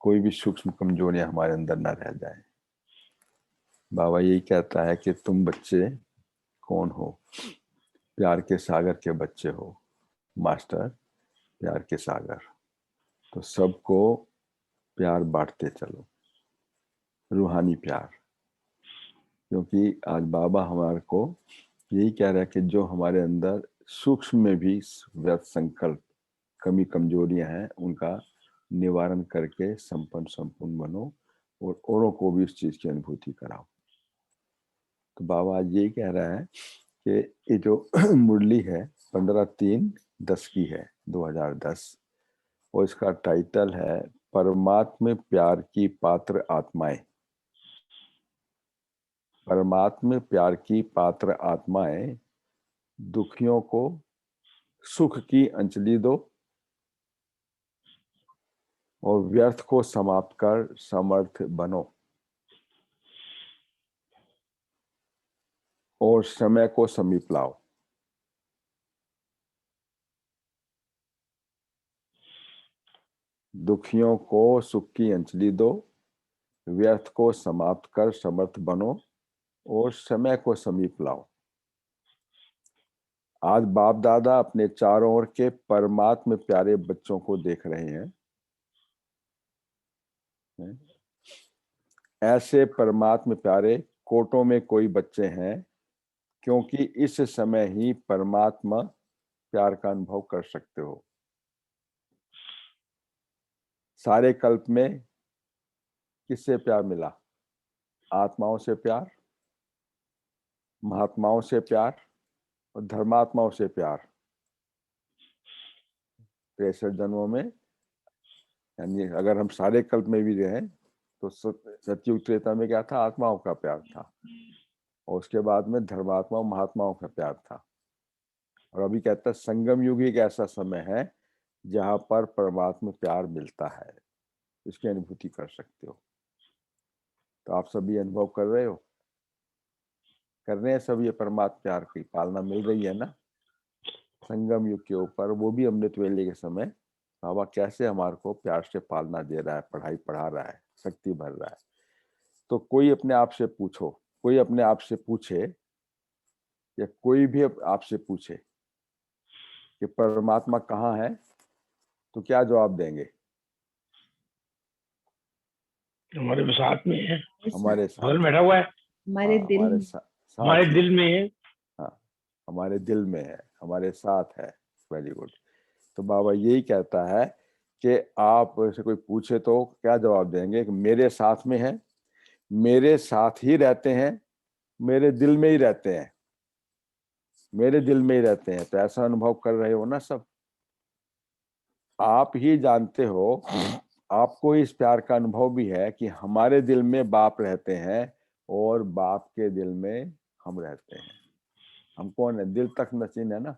कोई भी सूक्ष्म कमजोरियां हमारे अंदर ना रह जाए। बाबा यही कहता है कि तुम बच्चे कौन हो? प्यार के सागर के बच्चे हो मास्टर, प्यार के सागर। तो सबको प्यार बांटते चलो, रूहानी प्यार। क्योंकि आज बाबा हमारे को यही कह रहा है कि जो हमारे अंदर सूक्ष्म में भी व्यर्थ संकल्प, कमी कमजोरियां हैं, उनका निवारण करके संपन्न संपूर्ण बनो और औरों को भी इस चीज की अनुभूति कराओ। तो बाबा आज यही कह रहा है कि ये जो मुरली है 15/3/10 की है, 2010, और इसका टाइटल है परमात्म प्यार की पात्र आत्माएं। परमात्म प्यार की पात्र आत्माएं, दुखियों को सुख की अंजलि दो और व्यर्थ को समाप्त कर समर्थ बनो और समय को समीप लाओ। दुखियों को सुख की अंजलि दो, व्यर्थ को समाप्त कर समर्थ बनो और समय को समीप लाओ। आज बाप दादा अपने चारों ओर के परमात्म प्यारे बच्चों को देख रहे हैं। ऐसे परमात्म प्यारे कोटों में कोई बच्चे हैं, क्योंकि इस समय ही परमात्मा प्यार का अनुभव कर सकते हो। सारे कल्प में किससे प्यार मिला? आत्माओं से प्यार, महात्माओं से प्यार और धर्मात्माओं से प्यार। 63 जन्मों में, यानी अगर हम सारे कल्प में भी रहे तो सतयुग त्रेता में क्या था? आत्माओं का प्यार था, और उसके बाद में धर्मात्माओं महात्माओं का प्यार था। और अभी कहता है संगम युग एक ऐसा समय है जहां पर परमात्मा प्यार मिलता है, इसकी अनुभूति कर सकते हो। तो आप सभी अनुभव कर रहे हो, कर रहे हैं सब, ये परमात्मा प्यार की पालना मिल रही है ना संगम युग के ऊपर, वो भी अमृत वेले के समय बाबा कैसे हमारे को प्यार से पालना दे रहा है, पढ़ाई पढ़ा रहा है, शक्ति भर रहा है। तो कोई अपने आप से पूछो, कोई अपने आप से पूछे या कोई भी आपसे पूछे कि परमात्मा कहाँ है, तो क्या जवाब देंगे? हमारे साथ में है, हमारे साथ बगल में बैठा हुआ है, हमारे हाँ, दिल, हमारे हमारे साथ ही दिल में है। हाँ, हमारे दिल में है, हमारे साथ है। Very good. तो बाबा यही कहता है कि आप से कोई पूछे तो क्या जवाब देंगे? कि मेरे साथ में है, मेरे साथ ही रहते हैं, मेरे दिल में ही रहते हैं, मेरे दिल में ही रहते हैं। तो ऐसा अनुभव कर रहे हो ना सब? आप ही जानते हो, आपको इस प्यार का अनुभव भी है कि हमारे दिल में बाप रहते हैं और बाप के दिल में हम रहते हैं। हम कौन है? दिल तक नसीन है ना,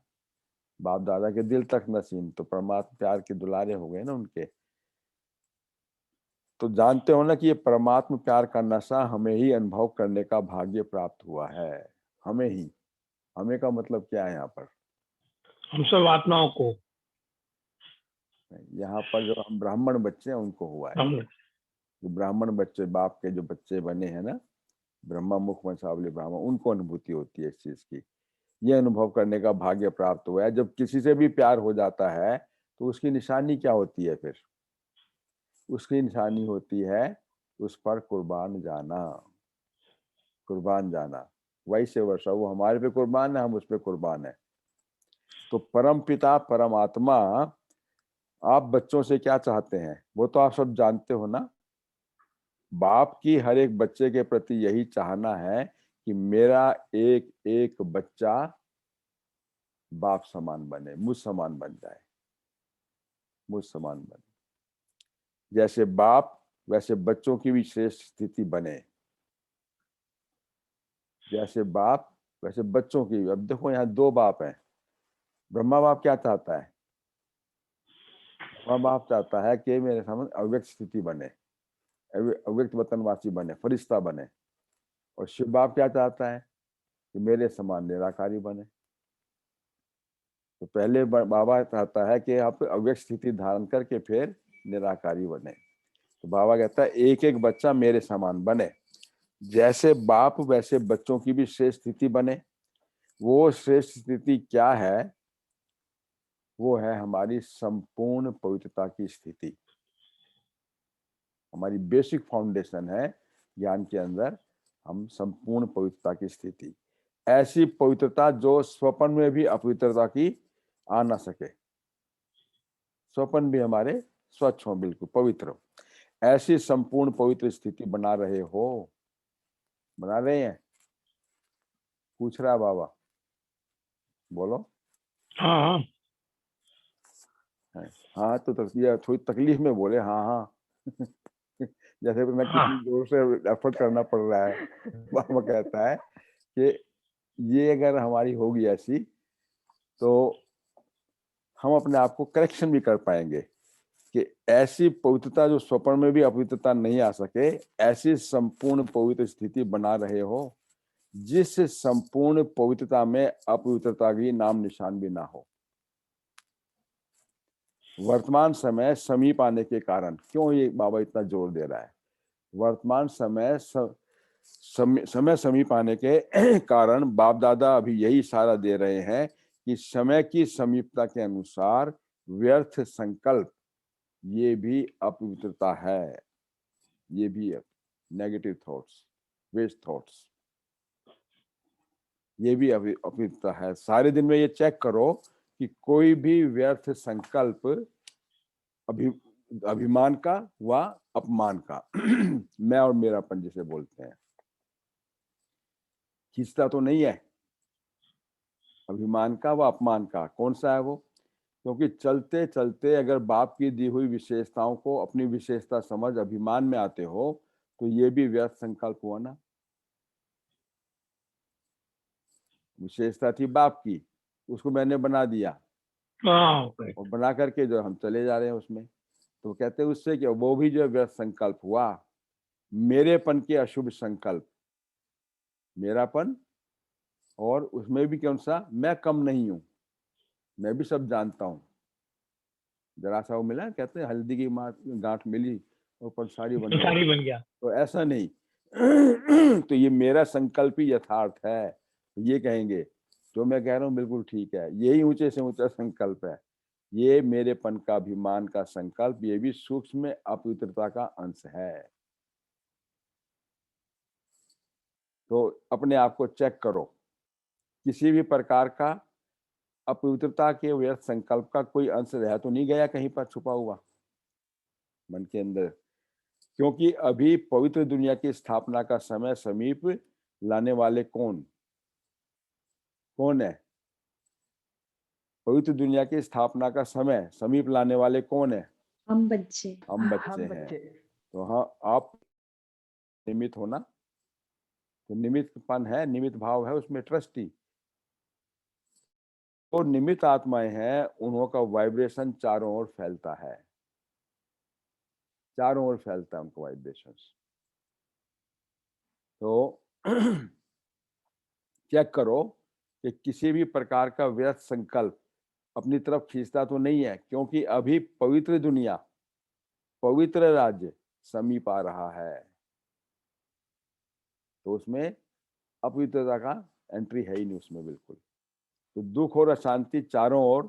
बाप दादा के दिल तक नसीन, तो परमात्मा प्यार के दुलारे हो गए ना उनके। तो जानते हो ना कि ये परमात्मा प्यार का नशा हमें ही अनुभव करने का भाग्य प्राप्त हुआ है, हमें ही। हमें का मतलब क्या है यहाँ पर? हम सब आत्माओं को, यहाँ पर जो हम ब्राह्मण बच्चे हैं उनको हुआ है। हम जो ब्राह्मण बच्चे, बाप के जो बच्चे बने हैं ना, ब्रह्मा मुख वंशावली ब्राह्मण, उनको अनुभूति होती है इस चीज की। ये अनुभव करने का भाग्य प्राप्त हुआ है। जब किसी से भी प्यार हो जाता है तो उसकी निशानी क्या होती है फिर? उसकी निशानी होती है उस पर कुर्बान जाना, कुर्बान जाना। वैसे वर्षा वो हमारे पे कुर्बान है, हम उस पे कुर्बान है। तो परम पिता परमात्मा आप बच्चों से क्या चाहते हैं वो तो आप सब जानते हो ना। बाप की हर एक बच्चे के प्रति यही चाहना है कि मेरा एक एक बच्चा बाप समान बने, मुझ समान बन जाए, मुझ समान बने। जैसे बाप वैसे बच्चों की भी श्रेष्ठ स्थिति बने, जैसे बाप वैसे बच्चों की। अब देखो यहाँ दो बाप हैं। ब्रह्मा बाप क्या चाहता है? ब्रह्मा बाप चाहता है कि मेरे सामने अव्यक्त स्थिति बने, अव्यक्त वतनवासी बने, फरिश्ता बने। और शिव बाप क्या चाहता है? कि मेरे समान निराकारी बने। तो पहले बाबा चाहता है कि आप अव्यक्त स्थिति धारण करके फिर निराकारी बने। तो बाबा कहता है एक एक बच्चा मेरे समान बने, जैसे बाप वैसे बच्चों की भी श्रेष्ठ स्थिति बने। वो श्रेष्ठ स्थिति क्या है? वो है हमारी संपूर्ण पवित्रता की स्थिति। हमारी बेसिक फाउंडेशन है ज्ञान के अंदर, हम संपूर्ण पवित्रता की स्थिति, ऐसी पवित्रता जो स्वप्न में भी अपवित्रता की आ ना सके, स्वप्न भी हमारे स्वच्छ हो, बिल्कुल पवित्र हो, ऐसी संपूर्ण पवित्र स्थिति बना रहे हो। बना रहे हैं? पूछ रहा है बाबा, बोलो। हाँ हाँ है। हाँ तो ये थोड़ी तकलीफ में बोले हाँ हाँ जैसे मैं हाँ। कितनी जोर से एफर्ट करना पड़ रहा है। बाबा कहता है कि ये अगर हमारी होगी ऐसी, तो हम अपने आप को करेक्शन भी कर पाएंगे कि ऐसी पवित्रता जो स्वप्न में भी अपवित्रता नहीं आ सके, ऐसी संपूर्ण पवित्र स्थिति बना रहे हो जिस संपूर्ण पवित्रता में अपवित्रता की नाम निशान भी ना हो। वर्तमान समय समीप आने के कारण, क्यों ये बाबा इतना जोर दे रहा है? वर्तमान समय समीप आने के कारण बाप दादा अभी यही इशारा दे रहे हैं कि समय की समीपता के अनुसार व्यर्थ संकल्प, ये भी अपवित्रता है, ये भी नेगेटिव थॉट्स, वेस्ट थॉट्स, ये भी अपवित्रता है। सारे दिन में ये चेक करो कि कोई भी व्यर्थ संकल्प अभिमान का व अपमान का मैं और मेरापन जिसे बोलते हैं, खींचता तो नहीं है। अभिमान का व अपमान का कौन सा है वो? क्योंकि चलते चलते अगर बाप की दी हुई विशेषताओं को अपनी विशेषता समझ अभिमान में आते हो, तो ये भी व्यर्थ संकल्प हुआ ना। विशेषता थी बाप की, उसको मैंने बना दिया, हाँ, और बना करके जो हम चले जा रहे हैं उसमें, तो कहते हैं उससे क्या, वो भी जो व्यर्थ संकल्प हुआ। मेरेपन के अशुभ संकल्प, मेरापन, और उसमें भी कौन सा, मैं कम नहीं हूं, मैं भी सब जानता हूं। जरा सा वो मिला, कहते हैं हल्दी की गांठ मिली और पंसारी बन गया, संसारी बन गया। तो ऐसा नहीं। तो ये मेरा संकल्प ही यथार्थ है, तो ये कहेंगे जो मैं कह रहा हूँ बिल्कुल ठीक है, यही ऊंचे से ऊंचा संकल्प है। ये मेरेपन का अभिमान का संकल्प, ये भी सूक्ष्म अपवित्रता का अंश है। तो अपने आप को चेक करो, किसी भी प्रकार का अपवित्रता के व्यर्थ संकल्प का कोई अंश रह तो नहीं गया कहीं पर छुपा हुआ मन के अंदर? क्योंकि अभी पवित्र दुनिया की स्थापना का समय समीप लाने वाले कौन कौन है? पवित्र दुनिया की स्थापना का समय समीप लाने वाले कौन है? हम बच्चे। हम बच्चे हैं। तो हाँ, आप निमित्त हो ना, तो निमित्तपन है, निमित्त भाव है उसमें, ट्रस्टी। तो निमित्त आत्माएं हैं, उन्हों का वाइब्रेशन चारों ओर फैलता है, चारों ओर फैलता है उनका वाइब्रेशन। तो चेक करो कि किसी भी प्रकार का व्यर्थ संकल्प अपनी तरफ खींचता तो नहीं है, क्योंकि अभी पवित्र दुनिया, पवित्र राज्य समीप आ रहा है, तो उसमें अपवित्रता का एंट्री है ही नहीं उसमें बिल्कुल। तो दुख और अशांति चारों ओर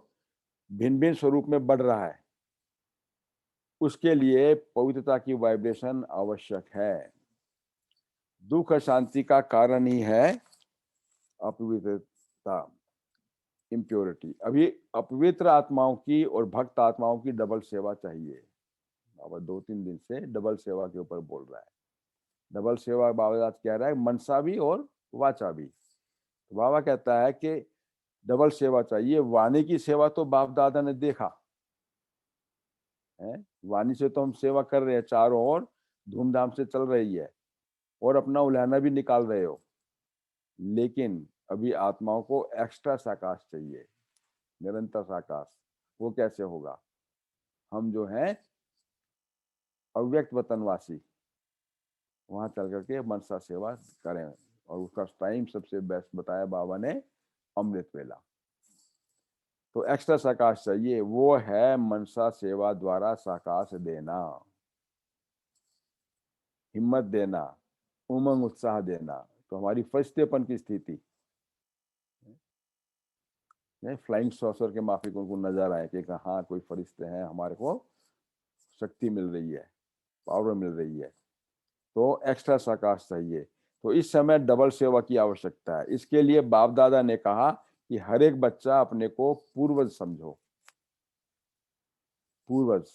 भिन्न भिन्न स्वरूप में बढ़ रहा है, उसके लिए पवित्रता की वाइब्रेशन आवश्यक है। दुख अशांति का कारण ही है अपवित्रता, इम्प्योरिटी। अभी अपवित्र आत्माओं की और भक्त आत्माओं की डबल सेवा चाहिए। बाबा 2-3 दिन से डबल सेवा के ऊपर बोल रहा है। डबल सेवा बाबा कह रहा है, मनसा भी और वाचा भी। तो बाबा कहता है कि डबल सेवा चाहिए। वाणी की सेवा तो बाप दादा ने देखा है, वाणी से तो हम सेवा कर रहे हैं, चारों ओर धूमधाम से चल रही है और अपना उलाहना भी निकाल रहे हो। लेकिन अभी आत्माओं को एक्स्ट्रा साकाश चाहिए, निरंतर साकाश। वो कैसे होगा? हम जो हैं अव्यक्त वतनवासी, वहां चल करके मनसा सेवा करें, और उसका टाइम सबसे बेस्ट बताया बाबा ने, अमृत वेला। तो एक्स्ट्रा साकाश चाहिए, वो है मनसा सेवा द्वारा साकाश देना। हिम्मत देना, उमंग उत्साह देना। तो हमारी फरिश्तेपन की स्थिति, फ्लाइंग सॉसर के माफिक उनको नजर आए कि हाँ कोई फरिश्ते हैं, हमारे को शक्ति मिल रही है, पावर मिल रही है, तो एक्स्ट्रा साकाश चाहिए। तो इस समय डबल सेवा की आवश्यकता है। इसके लिए बाप दादा ने कहा कि हर एक बच्चा अपने को पूर्वज समझो। पूर्वज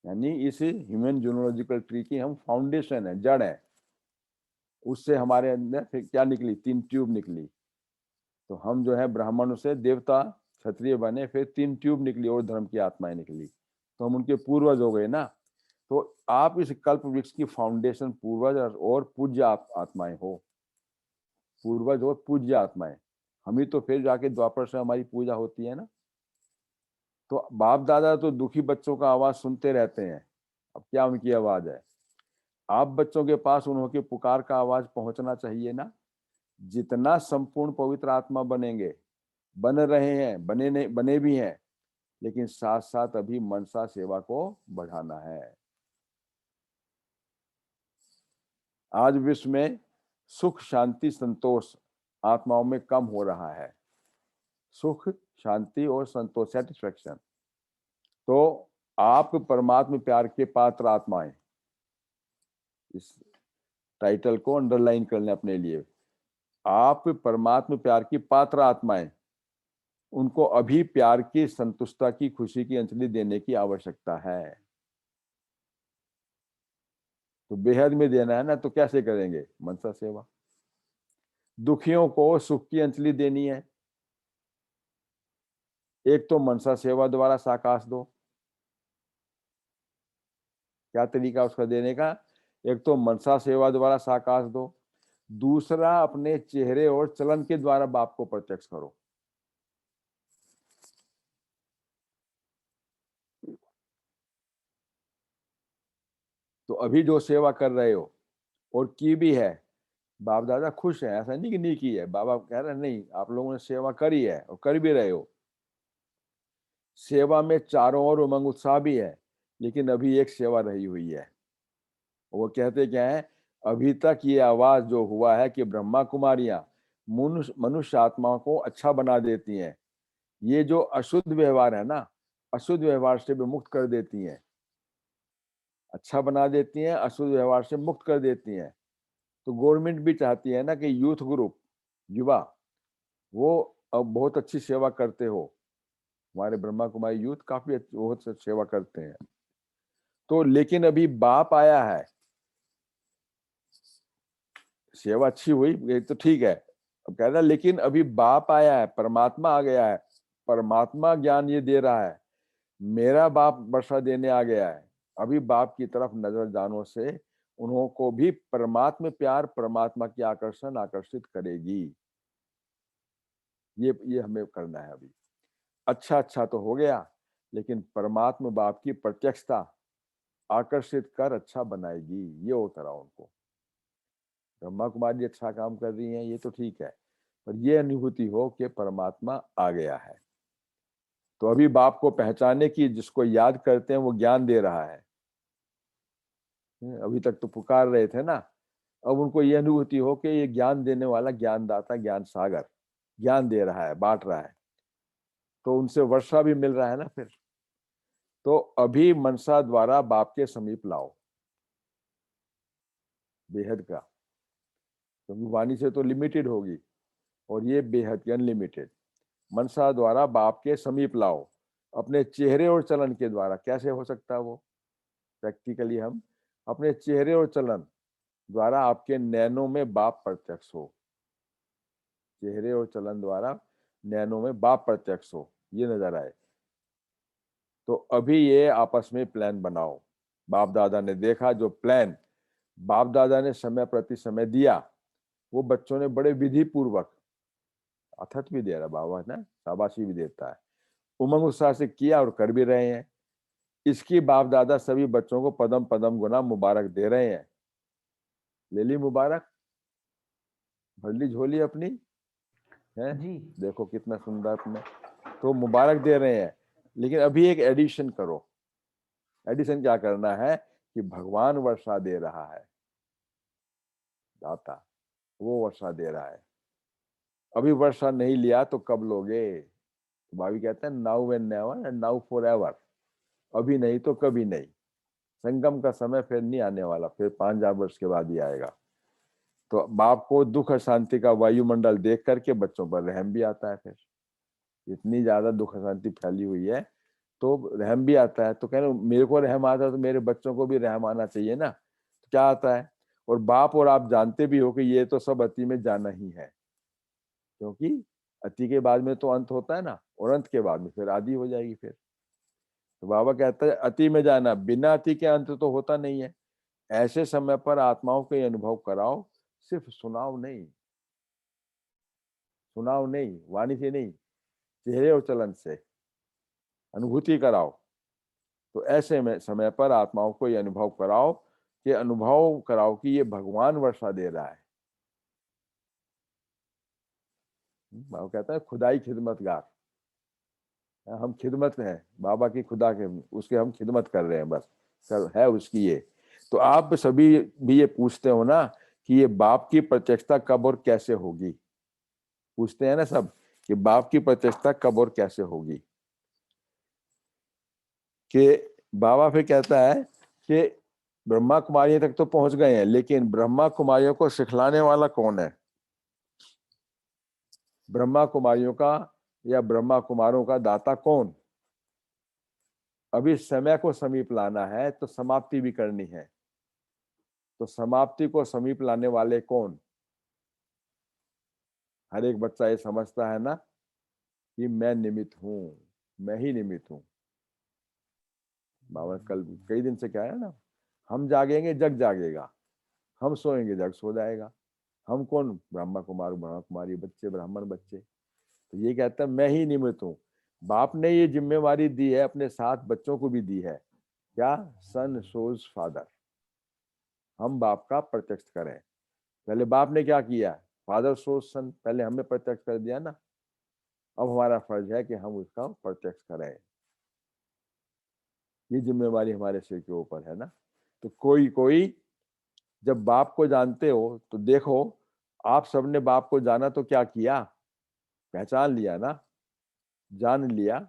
यानी इस ह्यूमन जीनोलॉजिकल ट्री की हम फाउंडेशन है, जड़ है। उससे हमारे अंदर फिर क्या निकली, 3 ट्यूब निकली। तो हम जो है ब्राह्मणों से देवता क्षत्रिय बने, फिर 3 ट्यूब निकली और धर्म की आत्माएं निकली, तो हम उनके पूर्वज हो गए ना। तो आप इस कल्प वृक्ष की फाउंडेशन पूर्वज और पूज्य आत्माएं हो। पूर्वज और पूज्य आत्माएं, हम ही तो फिर जाके द्वापर से हमारी पूजा होती है ना। तो बाप दादा तो दुखी बच्चों का आवाज सुनते रहते हैं, अब क्या उनकी आवाज है। आप बच्चों के पास उनकी पुकार का आवाज पहुंचना चाहिए ना। जितना संपूर्ण पवित्र आत्मा बनेंगे, बन रहे हैं, बने नहीं, बने भी हैं, लेकिन साथ साथ अभी मनसा सेवा को बढ़ाना है। आज विश्व में सुख शांति संतोष आत्माओं में कम हो रहा है। सुख शांति और संतोष, सेटिस्फेक्शन। तो आप परमात्मा प्यार के पात्र आत्माएं, इस टाइटल को अंडरलाइन कर लें अपने लिए। आप परमात्मा प्यार की पात्र आत्माएं, उनको अभी प्यार की संतुष्टता की खुशी की अंजलि देने की आवश्यकता है। तो बेहद में देना है ना, तो कैसे करेंगे, मनसा सेवा। दुखियों को सुख की अंजलि देनी है, एक तो मनसा सेवा द्वारा साकाश दो। क्या तरीका उसका देने का, एक तो मनसा सेवा द्वारा साकाश दो, दूसरा अपने चेहरे और चलन के द्वारा बाप को प्रत्यक्ष करो। तो अभी जो सेवा कर रहे हो और की भी है, बाप दादा खुश है, ऐसा नहीं कि नहीं की है। बाबा कह रहे हैं नहीं, आप लोगों ने सेवा करी है और कर भी रहे हो। सेवा में चारों ओर उमंग उत्साह भी है, लेकिन अभी एक सेवा रही हुई है। वो कहते क्या है, अभी तक ये आवाज जो हुआ है कि ब्रह्मा कुमारियां मनुष्य आत्माओं को अच्छा बना देती हैं, ये जो अशुद्ध व्यवहार है ना, अशुद्ध व्यवहार से भी मुक्त कर देती हैं। अच्छा बना देती हैं, अशुद्ध व्यवहार से मुक्त कर देती हैं। तो गवर्नमेंट भी चाहती है ना कि यूथ ग्रुप, युवा, वो अब बहुत अच्छी सेवा करते हो। हमारे ब्रह्मा कुमारी यूथ काफी बहुत सेवा करते हैं। तो लेकिन अभी बाप आया है, सेवा अच्छी हुई, ये तो ठीक है। अब कह रहा है लेकिन अभी बाप आया है, परमात्मा आ गया है, परमात्मा ज्ञान ये दे रहा है, मेरा बाप वर्षा देने आ गया है। अभी बाप की तरफ नजर जाने से उन्हों को भी परमात्मा प्यार, परमात्मा की आकर्षण आकर्षित करेगी। ये हमें करना है अभी। अच्छा अच्छा तो हो गया, लेकिन परमात्मा बाप की प्रत्यक्षता आकर्षित कर अच्छा बनाएगी, ये होता रहा उनको। ब्रह्मा कुमारी अच्छा काम कर रही हैं, ये तो ठीक है, पर ये अनुभूति हो कि परमात्मा आ गया है। तो अभी बाप को पहचाने की, जिसको याद करते हैं वो ज्ञान दे रहा है। अभी तक तो पुकार रहे थे ना, अब उनको ये अनुभूति हो कि ये ज्ञान देने वाला ज्ञानदाता, ज्ञान सागर ज्ञान दे रहा है, बांट रहा है, तो उनसे वर्षा भी मिल रहा है ना फिर। तो अभी मनसा द्वारा बाप के समीप लाओ बेहद का, क्योंकि वाणी से तो लिमिटेड होगी और ये बेहद की अनलिमिटेड। मनसा द्वारा बाप के समीप लाओ, अपने चेहरे और चलन के द्वारा। कैसे हो सकता है वो, प्रैक्टिकली हम अपने चेहरे और चलन द्वारा आपके नैनों में बाप प्रत्यक्ष हो। चेहरे और चलन द्वारा नैनों में बाप प्रत्यक्ष हो, ये नजर आए। तो अभी ये आपस में प्लान बनाओ। बाप दादा ने देखा, जो प्लान बाप दादा ने समय प्रति समय दिया, वो बच्चों ने बड़े विधि पूर्वक, अथत भी दे रहा बाबा ना, शाबाशी भी देता है, उमंग उत्साह से किया और कर भी रहे हैं। इसकी बाप दादा सभी बच्चों को पदम पदम गुना मुबारक दे रहे हैं। ले ली मुबारक, भर ली झोली अपनी, है, जी देखो कितना सुंदर अपने, तो मुबारक दे रहे हैं। लेकिन अभी एक एडिशन करो। एडिशन क्या करना है कि भगवान वर्षा दे रहा है, दाता, वो वर्षा दे रहा है। अभी वर्षा नहीं लिया तो कब लोगे? तो भाभी कहते हैं now and never and now for ever, अभी नहीं तो कभी नहीं। संगम का समय फिर नहीं आने वाला, फिर 5000 वर्ष के बाद ही आएगा। तो बाप को दुख अशांति का वायुमंडल देख करके बच्चों पर रहम भी आता है। फिर इतनी ज्यादा दुख अशांति फैली हुई है तो रहम भी आता है। तो कह रहे मेरे को रहम आता है तो मेरे बच्चों को भी रहम आना चाहिए ना। तो क्या आता है? और बाप और आप जानते भी हो कि ये तो सब अति में जाना ही है, क्योंकि अति के बाद में तो अंत होता है ना, और अंत के बाद में फिर आदि हो जाएगी। फिर तो बाबा कहता है अति में जाना, बिना अति के अंत तो होता नहीं है। ऐसे समय पर आत्माओं को ये अनुभव कराओ, सिर्फ सुनाओ नहीं, सुनाओ नहीं, वाणी से नहीं, चेहरे और चलन से अनुभूति कराओ। तो ऐसे में समय पर आत्माओं को ये अनुभव कराओ कि ये भगवान वर्षा दे रहा है। बाबा कहता है खुदाई खिदमतगार, हम खिदमत हैं बाबा की, खुदा के उसके हम खिदमत कर रहे हैं, बस कर है उसकी ये। तो आप सभी भी ये पूछते हो ना कि ये बाप की प्रत्यक्षता कब और कैसे होगी, पूछते हैं ना सब कि बाप की प्रत्यक्षता कब और कैसे होगी। कि बाबा फिर कहता है कि ब्रह्मा कुमारियों तक तो पहुंच गए हैं, लेकिन ब्रह्मा कुमारियों को सिखलाने वाला कौन है? ब्रह्मा कुमारियों का या ब्रह्मा कुमारों का दाता कौन? अभी समय को समीप लाना है तो समाप्ति भी करनी है, तो समाप्ति को समीप लाने वाले कौन? हर एक बच्चा ये समझता है ना कि मैं निमित्त हूं, मैं ही निमित्त हूं। बाबा कल कई दिन से क्या है ना, हम जागेंगे जग जागेगा, हम सोएंगे जग सो जाएगा। हम कौन? ब्रह्मा कुमार, ब्रह्मा कुमारी बच्चे, ब्राह्मण बच्चे। तो ये कहता है मैं ही निमित्त हूँ। बाप ने ये जिम्मेवारी दी है, अपने साथ बच्चों को भी दी है। क्या? सन शोज फादर, हम बाप का प्रत्यक्ष करें। पहले बाप ने क्या किया? फादर शोज सन, पहले हमें प्रत्यक्ष कर दिया ना। अब हमारा फर्ज है कि हम उसका प्रत्यक्ष करें। ये जिम्मेवारी हमारे सिर के ऊपर है ना। तो कोई कोई जब बाप को जानते हो तो देखो, आप सबने बाप को जाना तो क्या किया? पहचान लिया ना, जान लिया,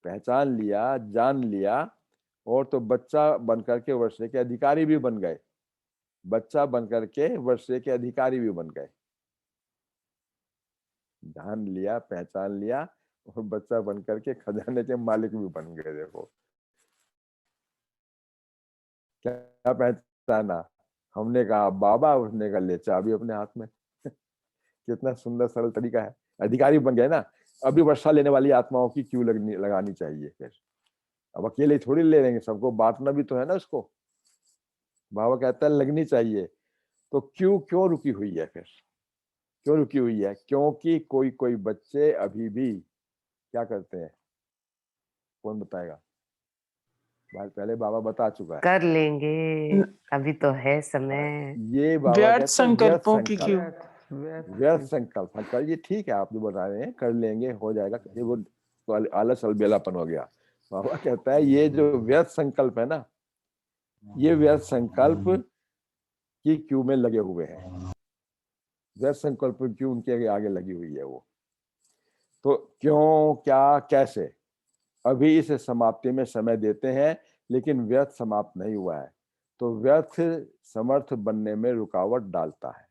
पहचान लिया, जान लिया, और तो बच्चा बनकर के वर्षे के अधिकारी भी बन गए। बच्चा बनकर के वर्षे के अधिकारी भी बन गए। जान लिया, पहचान लिया, और बच्चा बनकर के खजाने के मालिक भी बन गए। देखो क्या पहचाना? हमने कहा बाबा, उसने कहा ले चाबी अपने हाथ में। कितना सुंदर सरल तरीका है। अधिकारी बन गए ना। अभी वर्षा लेने वाली आत्माओं की क्यों लगानी चाहिए फिर? अब अकेले थोड़ी ले लेंगे, सबको बांटना भी तो है ना उसको। बाबा कहता है लगनी चाहिए। तो क्यों क्यों रुकी हुई है फिर? क्यों रुकी हुई है? क्योंकि कोई कोई बच्चे अभी भी क्या करते हैं? कौन बताएगा? पहले बाबा बता चुका है। कर लेंगे, अभी तो है समय। ये बाबा व्यर्थ कहते हैं व्यर्थ संकल्पों की क्यों? संकल्प, व्यर्थ संकल्प। ये ठीक है, आप जो बता रहे हैं कर लेंगे, हो जाएगा, ये वो तो आलस अलबेलापन हो गया। बाबा कहता है ये जो व्यर्थ संकल्प है ना, ये व्यर्थ संकल्प की क्यू में लगे हुए हैं। व्यर्थ संकल्प क्यों उनके आगे लगी हुई है वो? तो क्यों, क्या, कैसे? अभी इस समाप्ति में समय देते हैं, लेकिन व्यर्थ समाप्त नहीं हुआ है, तो व्यर्थ समर्थ बनने में रुकावट डालता है।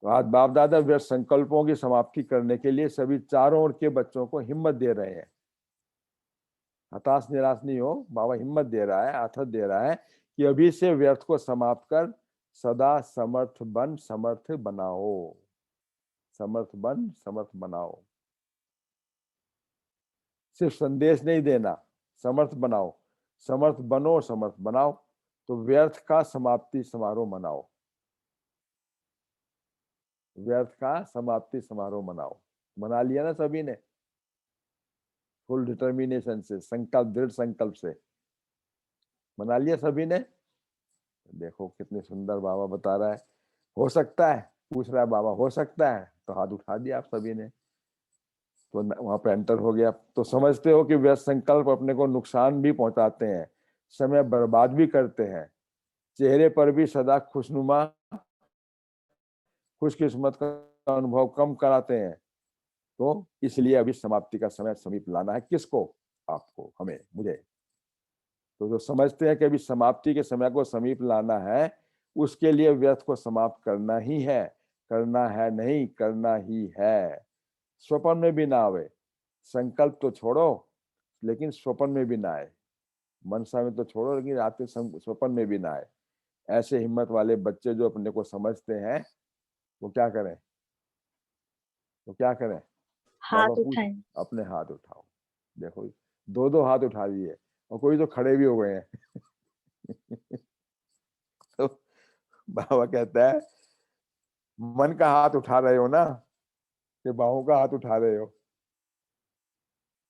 तो आज बाप दादा व्यर्थ संकल्पों की समाप्ति करने के लिए सभी चारों ओर के बच्चों को हिम्मत दे रहे हैं। हताश निराश नहीं हो, बाबा हिम्मत दे रहा है, आथत दे रहा है कि अभी से व्यर्थ को समाप्त कर सदा समर्थ बन, समर्थ बनाओ। समर्थ बन, समर्थ बनाओ। सिर्फ संदेश नहीं देना, समर्थ बनाओ। समर्थ बनो और समर्थ बनाओ। तो व्यर्थ का समाप्ति समारोह मनाओ। व्यर्थ का समाप्ति समारोह मनाओ। मना लिया ना सभी ने, फुल डिटर्मिनेशन से, संकल्प, दृढ़ संकल्प से मना लिया सभी ने। देखो कितने सुंदर बाबा बता रहा है। हो सकता है, पूछ रहा है बाबा, हो सकता है? तो हाथ उठा दिया आप सभी ने, तो वहां पे एंटर हो गया। तो समझते हो कि व्यस्त संकल्प अपने को नुकसान भी पहुंचाते हैं, समय बर्बाद भी करते हैं, चेहरे पर भी सदा खुशनुमा खुशकिस्मत का अनुभव कम कराते हैं। तो इसलिए अभी समाप्ति का समय समीप लाना है। किसको? आपको, हमें, मुझे। तो जो समझते हैं कि अभी समाप्ति के समय को समीप लाना है, उसके लिए व्यर्थ को समाप्त करना ही है। करना है नहीं, करना ही है। स्वप्न में भी ना आवे। संकल्प तो छोड़ो, लेकिन स्वप्न में भी ना आए। मनसा में तो छोड़ो, लेकिन रात के स्वप्न में भी ना आए। ऐसे हिम्मत वाले बच्चे जो अपने को समझते हैं, वो क्या करें? वो क्या करें? बाबा हाथ पूछ, उठाएं। अपने हाथ उठाओ। देखो, दो दो हाथ उठा दिए और कोई तो खड़े भी हो गए हैं। तो बाबा कहता है, मन का हाथ उठा रहे हो ना, कि बाहों का हाथ उठा रहे हो?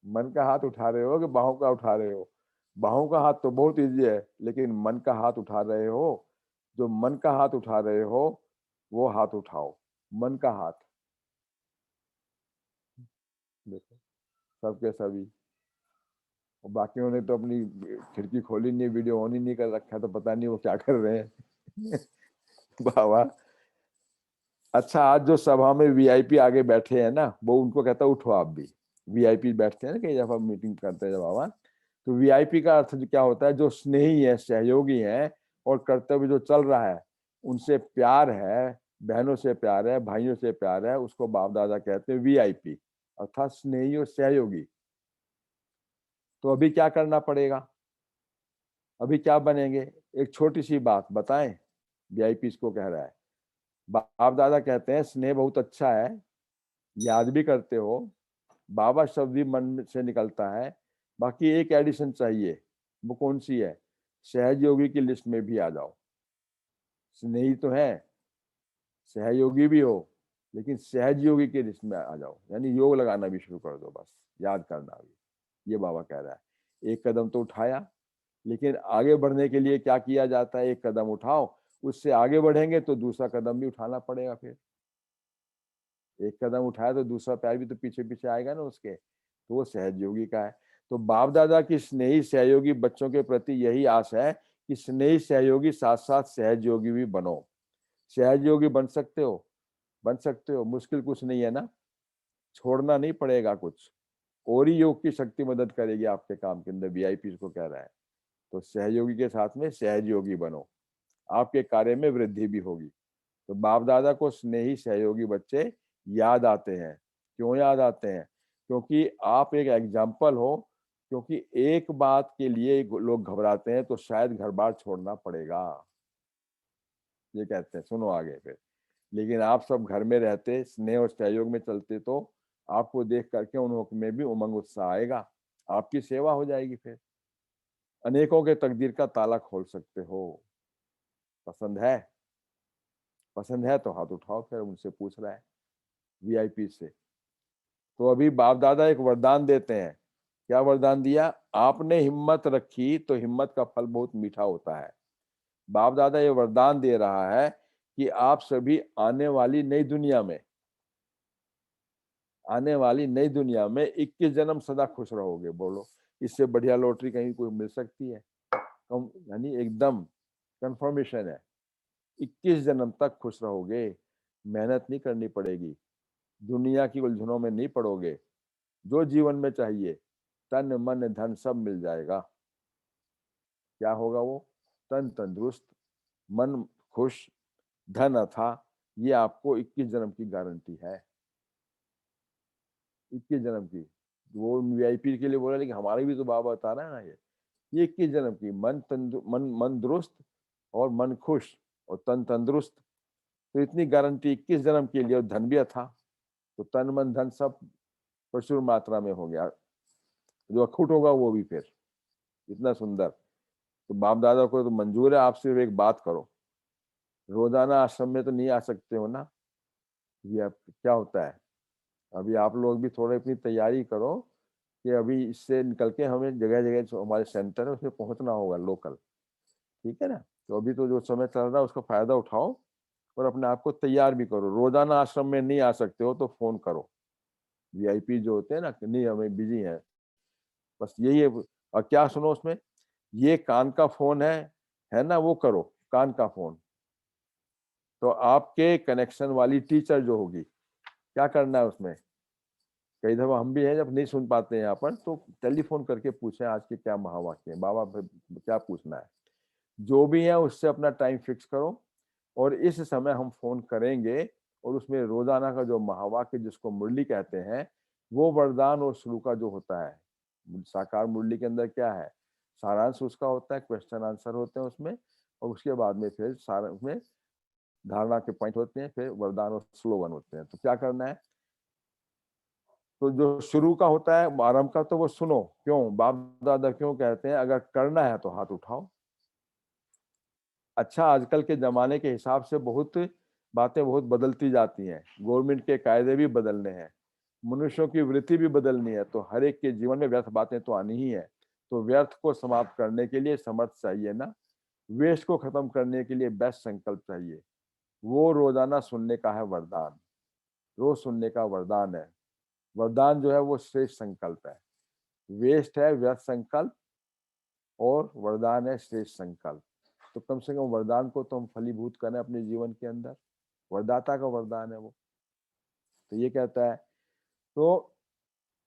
मन का हाथ उठा रहे हो कि बाहों का उठा रहे हो? बाहों का हाथ तो बहुत इजी है, लेकिन मन का हाथ उठा रहे हो? जो मन का हाथ उठा रहे हो, वो हाथ उठाओ, मन का हाथ। देखो, सबके सभी। और बाकियों ने तो अपनी खिड़की खोली नहीं, वीडियो ऑन ही नहीं कर रखा, तो पता नहीं वो क्या कर रहे हैं। बाबा, अच्छा, आज जो सभा में वीआईपी आगे बैठे हैं ना, वो उनको कहता है उठो आप भी। वीआईपी बैठते हैं ना कई दफा मीटिंग करते हैं जब बाबा, तो वीआईपी का अर्थ क्या होता है? जो स्नेही है, सहयोगी है, और कर्तव्य जो चल रहा है, उनसे प्यार है, बहनों से प्यार है, भाइयों से प्यार है, उसको बाप दादा कहते हैं वीआईपी, अर्थात स्नेही और सहयोगी। तो अभी क्या करना पड़ेगा? अभी क्या बनेंगे? एक छोटी सी बात बताएं, वीआईपी इसको कह रहा है। बाप दादा कहते हैं स्नेह बहुत अच्छा है, याद भी करते हो, बाबा शब्द भी मन से निकलता है, बाकी एक एडिशन चाहिए। वो कौन सी है? सहयोगी की लिस्ट में भी आ जाओ। स्नेही तो है, सहयोगी भी हो, लेकिन सहयोगी की लिस्ट में आ जाओ, यानी योग लगाना भी शुरू कर दो, बस याद करना भी। ये बाबा कह रहा है। एक कदम तो उठाया, लेकिन आगे बढ़ने के लिए क्या किया जाता है? एक कदम उठाओ, उससे आगे बढ़ेंगे तो दूसरा कदम भी उठाना पड़ेगा। फिर एक कदम उठाया तो दूसरा पैर भी तो पीछे पीछे आएगा ना उसके, तो वो सहयोगी का है। तो बाप दादा की स्नेही सहयोगी बच्चों के प्रति यही आस है कि स्नेही सहयोगी साथ साथ सहयोगी भी बनो। सहयोगी बन सकते हो, बन सकते हो, मुश्किल कुछ नहीं है ना, छोड़ना नहीं पड़ेगा कुछ। और ही योग की शक्ति मदद करेगी आपके काम के अंदर, वीआईपी को कह रहा है। तो सहयोगी के साथ में सहयोगी बनो, आपके कार्य में वृद्धि भी होगी। तो बाप दादा को स्नेही सहयोगी बच्चे याद आते हैं। क्यों याद आते हैं? क्योंकि आप एक एग्जाम्पल हो। क्योंकि एक बात के लिए लोग घबराते हैं, तो शायद घर बार छोड़ना पड़ेगा, ये कहते हैं। सुनो आगे फिर। लेकिन आप सब घर में रहते, स्नेह और सहयोग में चलते, तो आपको देख करके उनमें भी उमंग उत्साह आएगा, आपकी सेवा हो जाएगी। फिर अनेकों के तकदीर का ताला खोल सकते हो। पसंद है? पसंद है तो हाथ उठाओ। फिर उनसे पूछ रहा है, वीआईपी से। तो अभी बाप दादा एक वरदान देते हैं। क्या वरदान दिया? आपने हिम्मत रखी तो हिम्मत का फल बहुत मीठा होता है। बाप दादा ये वरदान दे रहा है कि आप सभी आने वाली नई दुनिया में, आने वाली नई दुनिया में 21 जन्म सदा खुश रहोगे। बोलो, इससे बढ़िया लॉटरी कहीं कोई मिल सकती है? कम, यानी एकदम कंफर्मेशन है। 21 जन्म तक खुश रहोगे, मेहनत नहीं करनी पड़ेगी, दुनिया की उलझनों में नहीं पड़ोगे, जो जीवन में चाहिए तन मन धन सब मिल जाएगा। क्या होगा वो? तन तंदुरुस्त, मन खुश, धन अथा। ये आपको 21 जन्म की गारंटी है, 21 जन्म की। वो वीआईपी के लिए बोला, लेकिन हमारे भी तो बाबा बता रहा है ना, ये 21 जन्म की। मन दुरुस्त और मन खुश और तन तंदुरुस्त, तो इतनी गारंटी 21 जन्म के लिए। और धन भी था, तो तन मन धन सब प्रचुर मात्रा में हो गया, जो अखूट होगा वो भी। फिर इतना सुंदर। तो बाप दादा को तो मंजूर है, आप सिर्फ एक बात करो, रोजाना आश्रम में तो नहीं आ सकते हो ना। ये अब क्या होता है, अभी आप लोग भी थोड़े अपनी तैयारी करो कि अभी इससे निकल के हमें जगह जगह जो हमारे सेंटर है उसमें पहुंचना होगा, लोकल। ठीक है ना? तो अभी तो जो समय चल रहा है उसका फायदा उठाओ और अपने आप को तैयार भी करो। रोजाना आश्रम में नहीं आ सकते हो तो फोन करो। वीआईपी जो होते हैं ना, कि नहीं हमें बिजी है, बस यही है। और क्या सुनो उसमें, ये कान का फोन है ना, वो करो। कान का फोन। तो आपके कनेक्शन वाली टीचर जो होगी, क्या करना है उसमें, कई दफा हम भी हैं जब नहीं सुन पाते हैं यहाँ पर, तो टेलीफोन करके पूछें आज के क्या महावाक्य हैं, बाबा क्या पूछना है, जो भी है उससे अपना टाइम फिक्स करो और इस समय हम फोन करेंगे। और उसमें रोजाना का जो महावाक्य जिसको मुरली कहते हैं, वो वरदान और शुरू का जो होता है, साकार मुरली के अंदर क्या है, सारांश उसका होता है, क्वेश्चन आंसर होते हैं उसमें, और उसके बाद में फिर सारा उसमें धारणा के पॉइंट होते हैं, फिर वरदान और स्लोगन होते हैं। तो क्या करना है, तो जो शुरू का होता है आरंभ का, तो वो सुनो, क्यों बाप दादा क्यों कहते हैं, अगर करना है तो हाथ उठाओ। अच्छा, आजकल के जमाने के हिसाब से बहुत बातें बहुत बदलती जाती हैं, गवर्नमेंट के कायदे भी बदलने हैं, मनुष्यों की वृत्ति भी बदलनी है, तो हर एक के जीवन में व्यर्थ बातें तो आनी ही है। तो व्यर्थ को समाप्त करने के लिए समर्थ चाहिए ना, वेस्ट को खत्म करने के लिए बेस्ट संकल्प चाहिए। वो रोजाना सुनने का है वरदान, रोज सुनने का वरदान है। वरदान जो है वो श्रेष्ठ संकल्प है, वेस्ट है व्यर्थ संकल्प, और वरदान है श्रेष्ठ संकल्प। तो कम से कम वरदान को तो हम फलीभूत करें अपने जीवन के अंदर, वरदाता का वरदान है वो। तो ये कहता है, तो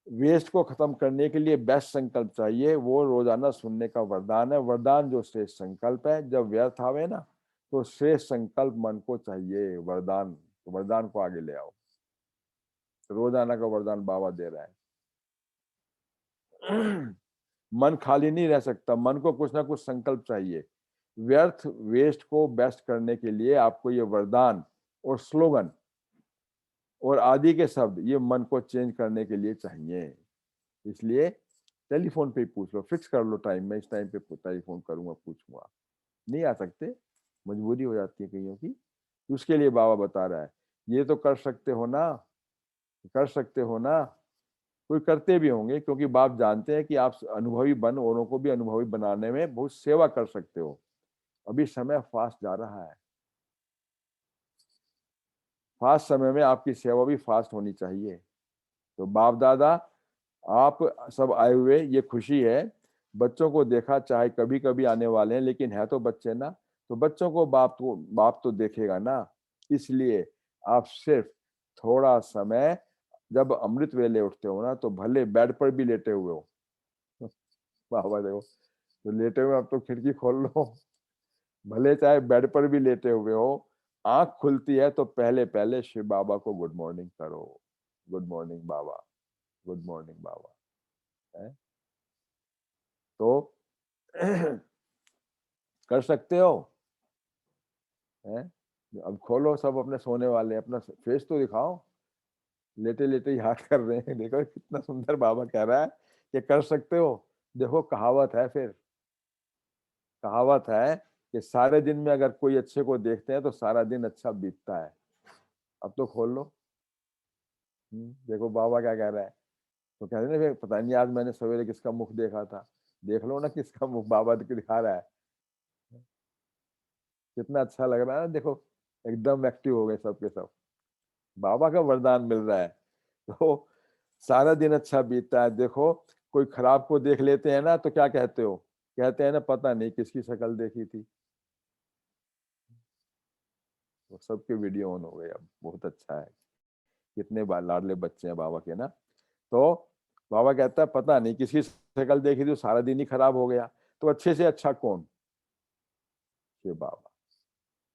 वेस्ट को खत्म करने के लिए बेस्ट संकल्प चाहिए, वो रोजाना सुनने का वरदान है। वरदान जो श्रेष्ठ संकल्प है, जब व्यर्थ आवे ना तो श्रेष्ठ संकल्प मन को चाहिए, वरदान, तो वरदान को आगे ले आओ। तो रोजाना का वरदान बाबा दे रहा है। मन खाली नहीं रह सकता, मन को कुछ ना कुछ संकल्प चाहिए। व्यर्थ वेस्ट को बेस्ट करने के लिए आपको ये वरदान और स्लोगन और आदि के शब्द, ये मन को चेंज करने के लिए चाहिए। इसलिए टेलीफोन पे ही पूछ लो, फिक्स कर लो टाइम, मैं इस टाइम पे टेलीफोन करूंगा, पूछूंगा। नहीं आ सकते, मजबूरी हो जाती है कईयों की, उसके लिए बाबा बता रहा है, ये तो कर सकते हो ना, कर सकते हो ना। कोई करते भी होंगे, क्योंकि बाप जानते हैं कि आप अनुभवी बन, औरों को भी अनुभवी बनाने में बहुत सेवा कर सकते हो। अभी समय फास्ट जा रहा है, फास्ट समय में आपकी सेवा भी फास्ट होनी चाहिए। तो बाप दादा आप सब आए हुए, ये खुशी है। बच्चों को देखा, चाहे कभी कभी आने वाले हैं, लेकिन है तो बच्चे ना, तो बच्चों को बाप तो देखेगा ना। इसलिए आप सिर्फ थोड़ा समय, जब अमृत वेले उठते हो ना, तो भले बेड पर भी लेटे हुए हो, बाबा देखो, तो लेटे हुए अब तो खिड़की खोल लो, भले चाहे बेड पर भी लेटे हुए हो, आंख खुलती है तो पहले पहले शिव बाबा को गुड मॉर्निंग करो, गुड मॉर्निंग बाबा, गुड मॉर्निंग बाबा है। तो कर सकते हो है। अब खोलो, सब अपने सोने वाले, अपना फेस तो दिखाओ, लेटे लेटे ही याद कर रहे हैं। देखो कितना सुंदर बाबा कह रहा है कि कर सकते हो। देखो कहावत है, फिर कहावत है कि सारे दिन में अगर कोई अच्छे को देखते हैं तो सारा दिन अच्छा बीतता है। अब तो खोल लो। देखो बाबा क्या कह रहा है। तो कह रहे ना, पता नहीं आज मैंने सवेरे किसका मुख देखा था, देख लो ना किसका मुख बाबा दिखा रहा है। कितना अच्छा लग रहा है ना, देखो एकदम एक्टिव हो गए सब के सब, बाबा का वरदान मिल रहा है। तो सारा दिन अच्छा बीतता है। देखो कोई खराब को देख लेते हैं ना, तो क्या कहते हो, कहते हैं ना पता नहीं किसकी शक्ल देखी थी। तो सबके वीडियो ऑन हो गए अब, बहुत अच्छा है। कितने लाडले बच्चे हैं बाबा के ना। तो बाबा कहता है पता नहीं किसकी शक्ल देखी थी, सारा दिन ही खराब हो गया। तो अच्छे से अच्छा कौन, शिव बाबा,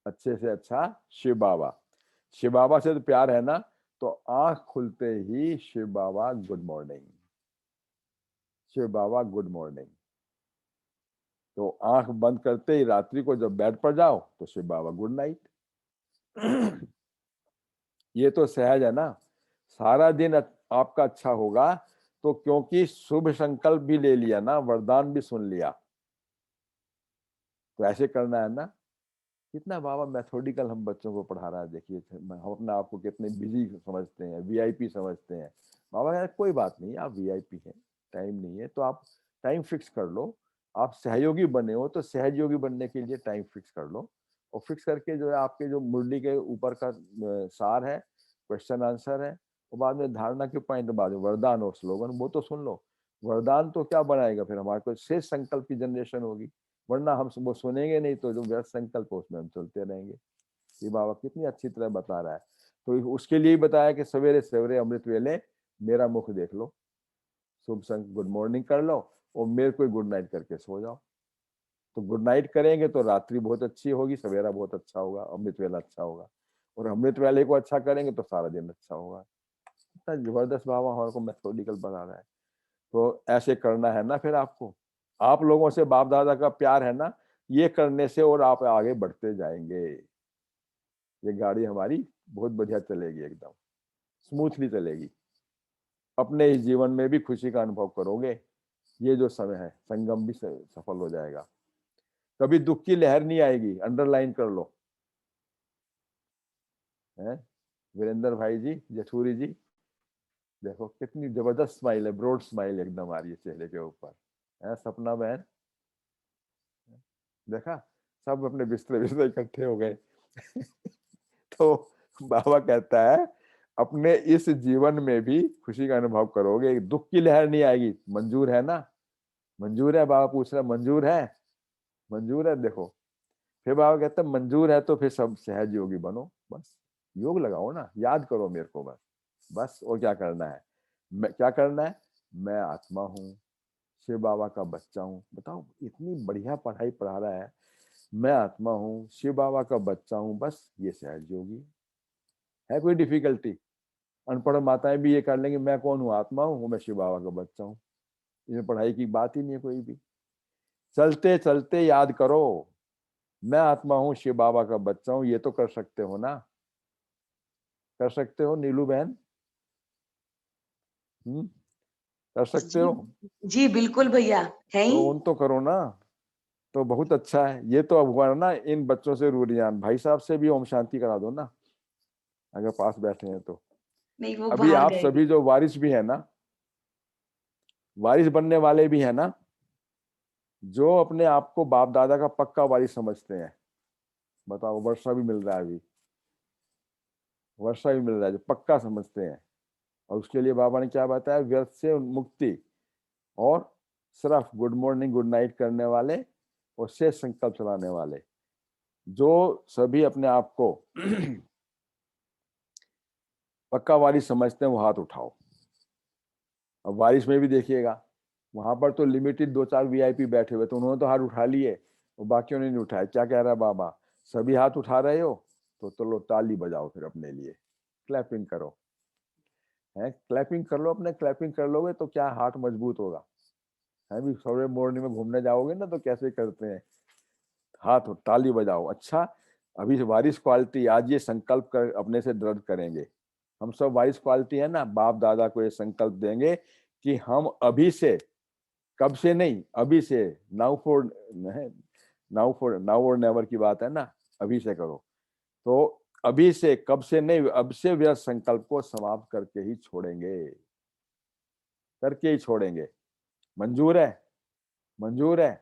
अच्छे से अच्छा शिव बाबा। शिव बाबा से तो प्यार है ना, तो आंख खुलते ही शिव बाबा गुड मॉर्निंग, शिव बाबा गुड मॉर्निंग। तो आंख बंद करते ही रात्रि को जब बेड पर जाओ तो शिव बाबा गुड नाइट। ये तो सहज है ना, सारा दिन आपका अच्छा होगा। तो क्योंकि शुभ संकल्प भी ले लिया ना, वरदान भी सुन लिया, तो ऐसे करना है ना। कितना बाबा मेथोडिकल हम बच्चों को पढ़ा रहा है। देखिए हम अपने आप को कितने बिजी समझते हैं, वीआईपी समझते हैं। बाबा कह रहे कोई बात नहीं, आप वीआईपी हैं, टाइम नहीं है तो आप टाइम फिक्स कर लो। आप सहयोगी बने हो तो सहयोगी बनने के लिए टाइम फिक्स कर लो, और फिक्स करके जो है आपके जो मुरली के ऊपर का सार है, क्वेश्चन आंसर है, और बाद में धारणा के पॉइंट, बाद में वरदान और स्लोगन, वो तो सुन लो। वरदान तो क्या बनाएगा फिर, हमारे को शेष संकल्प की जनरेशन होगी, वरना हम वो सुनेंगे नहीं, तो जो व्यर्थ संकल्प है उसमें हम चलते रहेंगे। ये बाबा कितनी अच्छी तरह बता रहा है। तो उसके लिए ही बताया कि सवेरे सवेरे अमृत वेले मेरा मुख देख लो, शुभ संग गुड मॉर्निंग कर लो, और मेरे को गुड नाइट करके सो जाओ। तो गुड नाइट करेंगे तो रात्रि बहुत अच्छी होगी, सवेरा बहुत अच्छा होगा, अमृत वेला अच्छा होगा, और अमृत वेले को अच्छा करेंगे तो सारा दिन अच्छा होगा। इतना जबरदस्त बाबा हमारे को मेथोडिकल बता रहा है। तो ऐसे करना है ना फिर आपको, आप लोगों से बाप दादा का प्यार है ना, ये करने से और आप आगे बढ़ते जाएंगे। ये गाड़ी हमारी बहुत बढ़िया चलेगी, एकदम स्मूथली चलेगी। अपने इस जीवन में भी खुशी का अनुभव करोगे। ये जो समय है संगम भी सफल हो जाएगा, कभी दुख की लहर नहीं आएगी, अंडरलाइन कर लो। है वीरेंद्र भाई जी, जेठूरी जी, देखो कितनी जबरदस्त स्माइल है, ब्रॉड स्माइल एकदम आ रही है चेहरे के ऊपर। है सपना बहन, देखा, सब अपने बिस्तरे बिस्तरे इकट्ठे हो गए। तो बाबा कहता है अपने इस जीवन में भी खुशी का अनुभव करोगे, दुख की लहर नहीं आएगी। मंजूर है ना? मंजूर है? बाबा पूछ रहा मंजूर है? मंजूर है? देखो फिर बाबा कहते हैं मंजूर है तो फिर सब सहज योगी बनो, बस योग लगाओ ना, याद करो मेरे को, बस बस। और क्या करना है? मैं क्या करना है? मैं आत्मा हूँ, शिव बाबा का बच्चा हूँ। बताओ इतनी बढ़िया पढ़ाई पढ़ा रहा है, मैं आत्मा हूँ, शिव बाबा का बच्चा हूँ, बस ये सहज योगी है। कोई डिफिकल्टी? अनपढ़ माताएं भी ये कर लेंगे, मैं कौन हूँ? आत्मा हूँ, मैं शिव बाबा का बच्चा हूँ। इसमें पढ़ाई की बात ही नहीं है कोई भी। चलते चलते याद करो, मैं आत्मा हूँ, शिव बाबा का बच्चा हूँ। ये तो कर सकते हो ना? कर सकते हो नीलू बहन? कर सकते जी हो? जी बिल्कुल भैया, है ही। तो उन तो करो ना। तो बहुत अच्छा है। ये तो अब हुआ ना इन बच्चों से रूढ़ियान। भाई साहब से भी ओम शांति करा दो ना, अगर पास बैठे हैं तो। नहीं, वो अभी बाहर आप गए। सभी जो वारिस भी है ना, वारिस बनने वाले भी है ना, जो अपने आप को बाप दादा का पक्का वारिस समझते हैं, बताओ, वर्षा भी मिल रहा है अभी, वर्षा भी मिल रहा है, जो पक्का समझते हैं। और उसके लिए बाबा ने क्या बताया? व्यर्थ से मुक्ति, और सिर्फ गुड मॉर्निंग गुड नाइट करने वाले, और शेष संकल्प चलाने वाले। जो सभी अपने आप को पक्का वारिस समझते हैं वो हाथ उठाओ। अब बारिश में भी देखिएगा, वहां पर तो लिमिटेड 2-4 वीआईपी बैठे हुए, तो उन्होंने तो हाथ उठा लिए और बाकियों ने नहीं उठाया। क्या कह रहा है बाबा? सभी हाथ उठा रहे हो तो चलो ताली बजाओ फिर अपने लिए, क्लैपिंग करो। है क्लैपिंग कर लो अपने, क्लैपिंग कर लोगे तो क्या हाथ मजबूत होगा। है भी सवेरे मॉर्निंग में घूमने जाओगे ना तो कैसे करते हैं, हाथ ताली बजाओ। अच्छा, अभी से वारिस क्वालिटी, आज ये संकल्प कर अपने से दृढ़ करेंगे। हम सब वारिस क्वालिटी है ना, बाप दादा को ये संकल्प देंगे कि हम अभी से, कब से नहीं, अभी से, नाउ फॉर, नाउ और नेवर की बात है ना, अभी से करो। तो अभी से, कब से नहीं, अब से व्यर्थ संकल्प को समाप्त करके ही छोड़ेंगे, करके ही छोड़ेंगे। मंजूर है? मंजूर है?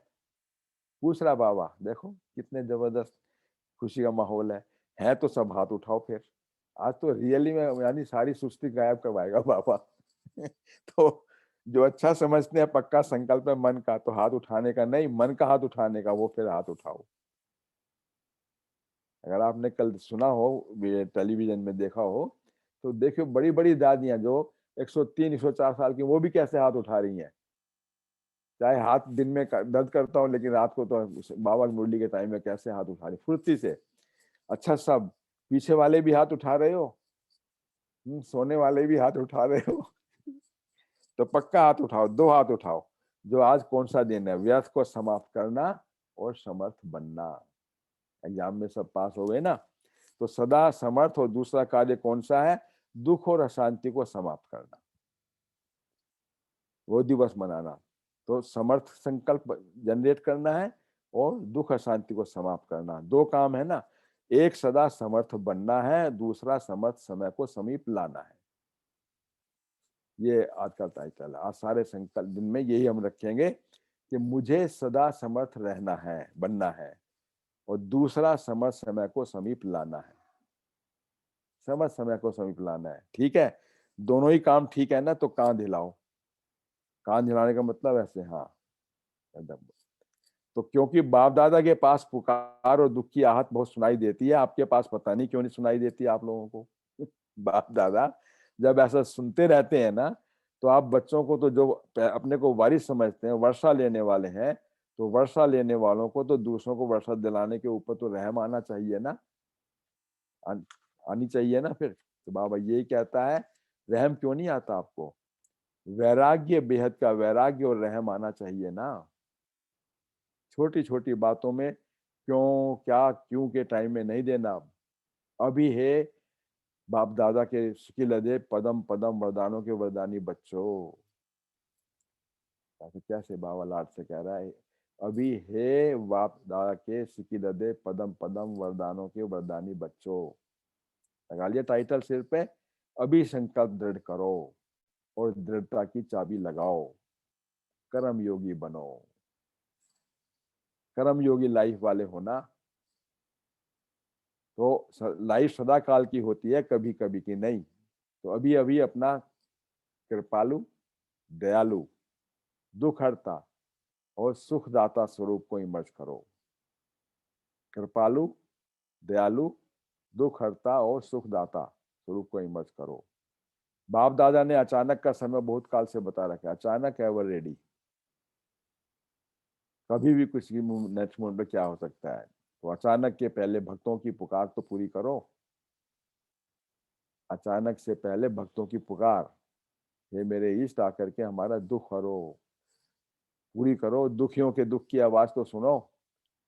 पूछ रहा बाबा। देखो कितने जबरदस्त खुशी का माहौल है तो सब हाथ उठाओ फिर। आज तो रियली में यानी सारी सुस्ती गायब करवाएगा बाबा। तो जो अच्छा समझते हैं पक्का संकल्प है मन का, तो हाथ उठाने का नहीं, मन का हाथ उठाने का, वो फिर हाथ उठाओ। अगर आपने कल सुना हो, टेलीविजन में देखा हो, तो देखियो बड़ी बड़ी दादियां जो 103 104 साल की, वो भी कैसे हाथ उठा रही हैं। चाहे हाथ दिन में दर्द करता हो, लेकिन रात को तो बाबा की मुरली के टाइम में कैसे हाथ उठा रही फुर्ती से। अच्छा, सब पीछे वाले भी हाथ उठा रहे हो, सोने वाले भी हाथ उठा रहे हो। तो पक्का हाथ उठाओ, दो हाथ उठाओ। जो आज कौन सा दिन है? व्यर्थ को समाप्त करना और समर्थ बनना। एग्जाम में सब पास हो गए ना, तो सदा समर्थ। और दूसरा कार्य कौन सा है? दुख और अशांति को समाप्त करना, वो दिवस मनाना। तो समर्थ संकल्प जनरेट करना है और दुख अशांति को समाप्त करना। दो काम है ना, एक सदा समर्थ बनना है, दूसरा समर्थ समय को समीप लाना है। ये आज का टाइटल है। आज सारे संकल्प दिन में यही हम रखेंगे कि मुझे सदा समर्थ रहना है, बनना है, और दूसरा समर्थ समय को समीप लाना है। समर्थ समय को समीप लाना है, ठीक है। दोनों ही काम ठीक है ना, तो कांध हिलाओ, कान हिलाने का मतलब ऐसे, हाँ एकदम। तो क्योंकि बाप दादा के पास पुकार और दुख की आहट बहुत सुनाई देती है, आपके पास पता नहीं क्यों नहीं सुनाई देती आप लोगों को। बाप दादा जब ऐसा सुनते रहते हैं ना, तो आप बच्चों को तो जो अपने को वारिस समझते हैं, वर्षा लेने वाले हैं, तो वर्षा लेने वालों को तो दूसरों को वर्षा दिलाने के ऊपर तो रहम आना चाहिए ना, आनी चाहिए ना फिर। तो बाबा यही कहता है, रहम क्यों नहीं आता आपको? वैराग्य, बेहद का वैराग्य और रहम आना चाहिए ना। छोटी छोटी बातों में क्यों, क्या, क्यों के टाइम में नहीं देना। अभी है बाप दादा के शिकिलदे पदम पदम वरदानों के वरदानी बच्चों। कैसे बाबा लाड से कह रहा है, अभी है बाप दादा के शिकिलदे पदम पदम वरदानों के वरदानी बच्चों। लगा लिया टाइटल सिर पे। अभी संकल्प दृढ़ करो और दृढ़ता की चाबी लगाओ, कर्म योगी बनो। कर्म योगी लाइफ वाले होना, तो लाइफ सदा काल की होती है, कभी कभी की नहीं। तो अभी अभी अपना कृपालु, दयालु, दुख हरता और सुखदाता स्वरूप को इमर्ज करो। कृपालु, दयालु, दुख हरता और सुखदाता स्वरूप को इमर्ज करो। बाप दादा ने अचानक का समय बहुत काल से बता रखा है, अचानक एवर रेडी। कभी भी कुछ भी नेक्स्ट मोमेंट में क्या हो सकता है, तो अचानक के पहले भक्तों की पुकार तो पूरी करो। अचानक से पहले भक्तों की पुकार, हे मेरे इष्ट आकर के हमारा दुख हरो, पूरी करो। दुखियों के दुख की आवाज तो सुनो।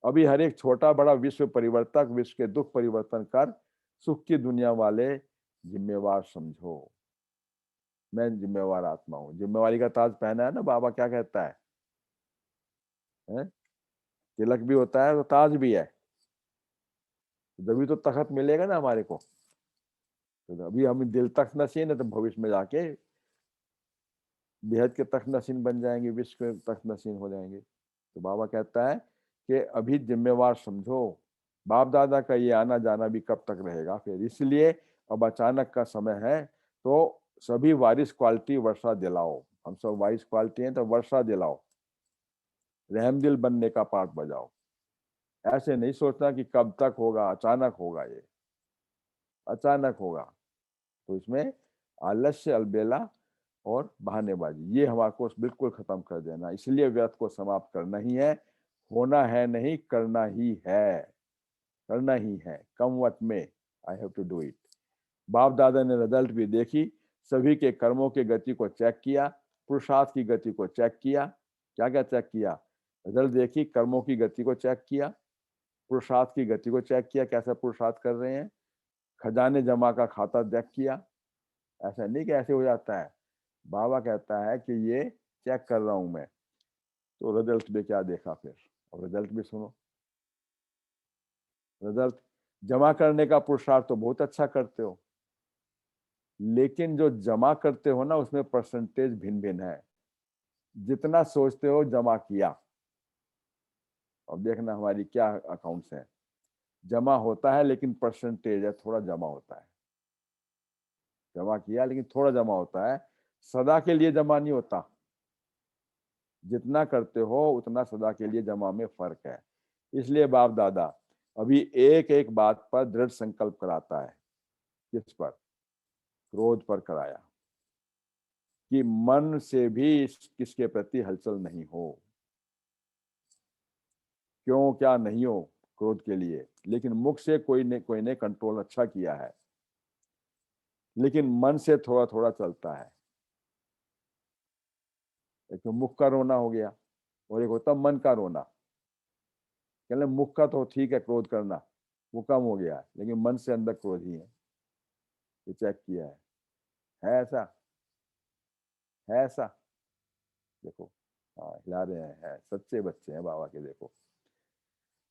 अभी हर एक छोटा बड़ा विश्व परिवर्तक विश्व के दुख परिवर्तन कर सुख की दुनिया वाले जिम्मेवार समझो। मैं जिम्मेवार आत्मा हूँ। जिम्मेवारी का ताज पहना है ना बाबा, क्या कहता है? तिलक भी होता है तो ताज भी है, जब तो तखत मिलेगा ना हमारे को। तो अभी हम दिल तख्त नशीन है, तो भविष्य में जाके बेहद के तख्त नशीन बन जाएंगे, विश्व के तख्त नशीन हो जाएंगे। तो बाबा कहता है कि अभी जिम्मेवार समझो। बाप दादा का ये आना जाना भी कब तक रहेगा फिर, इसलिए अब अचानक का समय है, तो सभी वारिस क्वालिटी वर्षा दिलाओ। हम सब वारिस क्वालिटी हैं, तो वर्षा दिलाओ, रहमदिल बनने का पाठ बजाओ। ऐसे नहीं सोचना कि कब तक होगा, अचानक होगा, ये अचानक होगा। तो इसमें आलस्य, अलबेला और बहानेबाजी, ये हमारे को बिल्कुल खत्म कर देना। इसलिए व्यर्थ को समाप्त करना ही है। होना है नहीं, करना ही है, करना ही है। Come what may, I have to do it. बाप दादा ने रिजल्ट भी देखी, सभी के कर्मों की गति को चेक किया, पुरुषार्थ की गति को चेक किया। क्या क्या चेक किया? रिजल्ट देखी, कर्मों की गति को चेक किया, पुरुषार्थ की गति को चेक किया, कैसा पुरुषार्थ कर रहे हैं, खजाने जमा का खाता चेक किया। ऐसा नहीं कि ऐसे हो जाता है। बाबा कहता है कि ये चेक कर रहा हूं मैं। तो रिजल्ट में क्या देखा फिर, और रिजल्ट भी सुनो। रिजल्ट जमा करने का पुरुषार्थ तो बहुत अच्छा करते हो, लेकिन जो जमा करते हो ना, उसमें परसेंटेज भिन्न भिन्न है। जितना सोचते हो जमा किया, अब देखना हमारी क्या अकाउंट्स है। जमा होता है लेकिन परसेंटेज है, थोड़ा जमा होता है। जमा किया लेकिन थोड़ा जमा होता है, सदा के लिए जमा नहीं होता। जितना करते हो उतना सदा के लिए जमा में फर्क है। इसलिए बाप दादा अभी एक एक बात पर दृढ़ संकल्प कराता है। किस पर? क्रोध पर कराया कि मन से भी किसके प्रति हलचल नहीं हो। क्यों क्या नहीं हो क्रोध के लिए, लेकिन मुख से कोई ने कंट्रोल अच्छा किया है, लेकिन मन से थोड़ा थोड़ा चलता है। एक तो मुख का रोना हो गया, और एक होता मन का रोना। कहले मुख का तो ठीक है क्रोध करना, वो कम हो गया, लेकिन मन से अंदर क्रोध ही है। ये चेक किया है ऐसा? है ऐसा? देखो, हाँ हिला रहे हैं, है सच्चे बच्चे हैं बाबा के। देखो,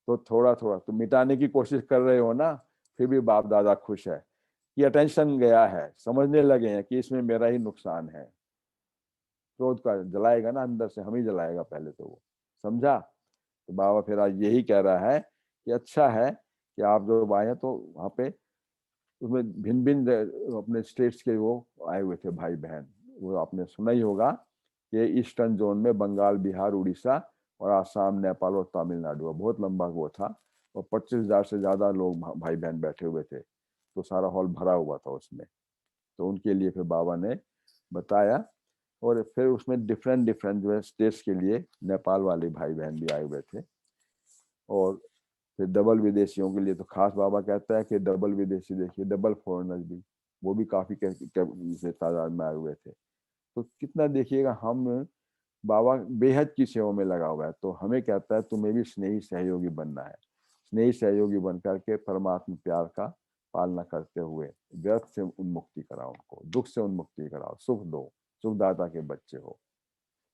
तो थोड़ा थोड़ा तो मिटाने की कोशिश कर रहे हो ना, फिर भी बाप दादा खुश है कि अटेंशन गया है, समझने लगे हैं कि इसमें मेरा ही नुकसान है। क्रोध का जलाएगा ना अंदर से, हम ही जलाएगा पहले तो वो, समझा? तो बाबा फिर आज यही कह रहा है कि अच्छा है कि आप जो आए हैं, तो वहाँ पे उसमें भिन्न भिन्न अपने स्टेट्स के वो आए हुए थे भाई बहन। वो आपने सुना ही होगा ये ईस्टर्न जोन में बंगाल, बिहार, उड़ीसा और आसाम, नेपाल और तमिलनाडु, बहुत लंबा वो था, और 25,000 से ज्यादा लोग भाई बहन बैठे हुए थे, तो सारा हॉल भरा हुआ था उसमें। तो उनके लिए फिर बाबा ने बताया, और फिर उसमें डिफरेंट डिफरेंट जो है स्टेट्स के लिए नेपाल वाले भाई बहन भी आए हुए थे, और फिर डबल विदेशियों के लिए तो खास बाबा कहता है कि डबल विदेशी देखिए, डबल फॉरेनर्स भी, वो भी काफी तादाद में आए हुए थे। तो कितना देखिएगा, हम बाबा बेहद की सेवा में लगा हुआ है, तो हमें कहता है तुम्हें भी स्नेही सहयोगी बनना है। स्नेही सहयोगी बन करके परमात्मा प्यार का पालना करते हुए व्यर्थ से उन्मुक्ति कराओ, उनको दुख से उन्मुक्ति कराओ, सुख दो, सुखदाता के बच्चे हो।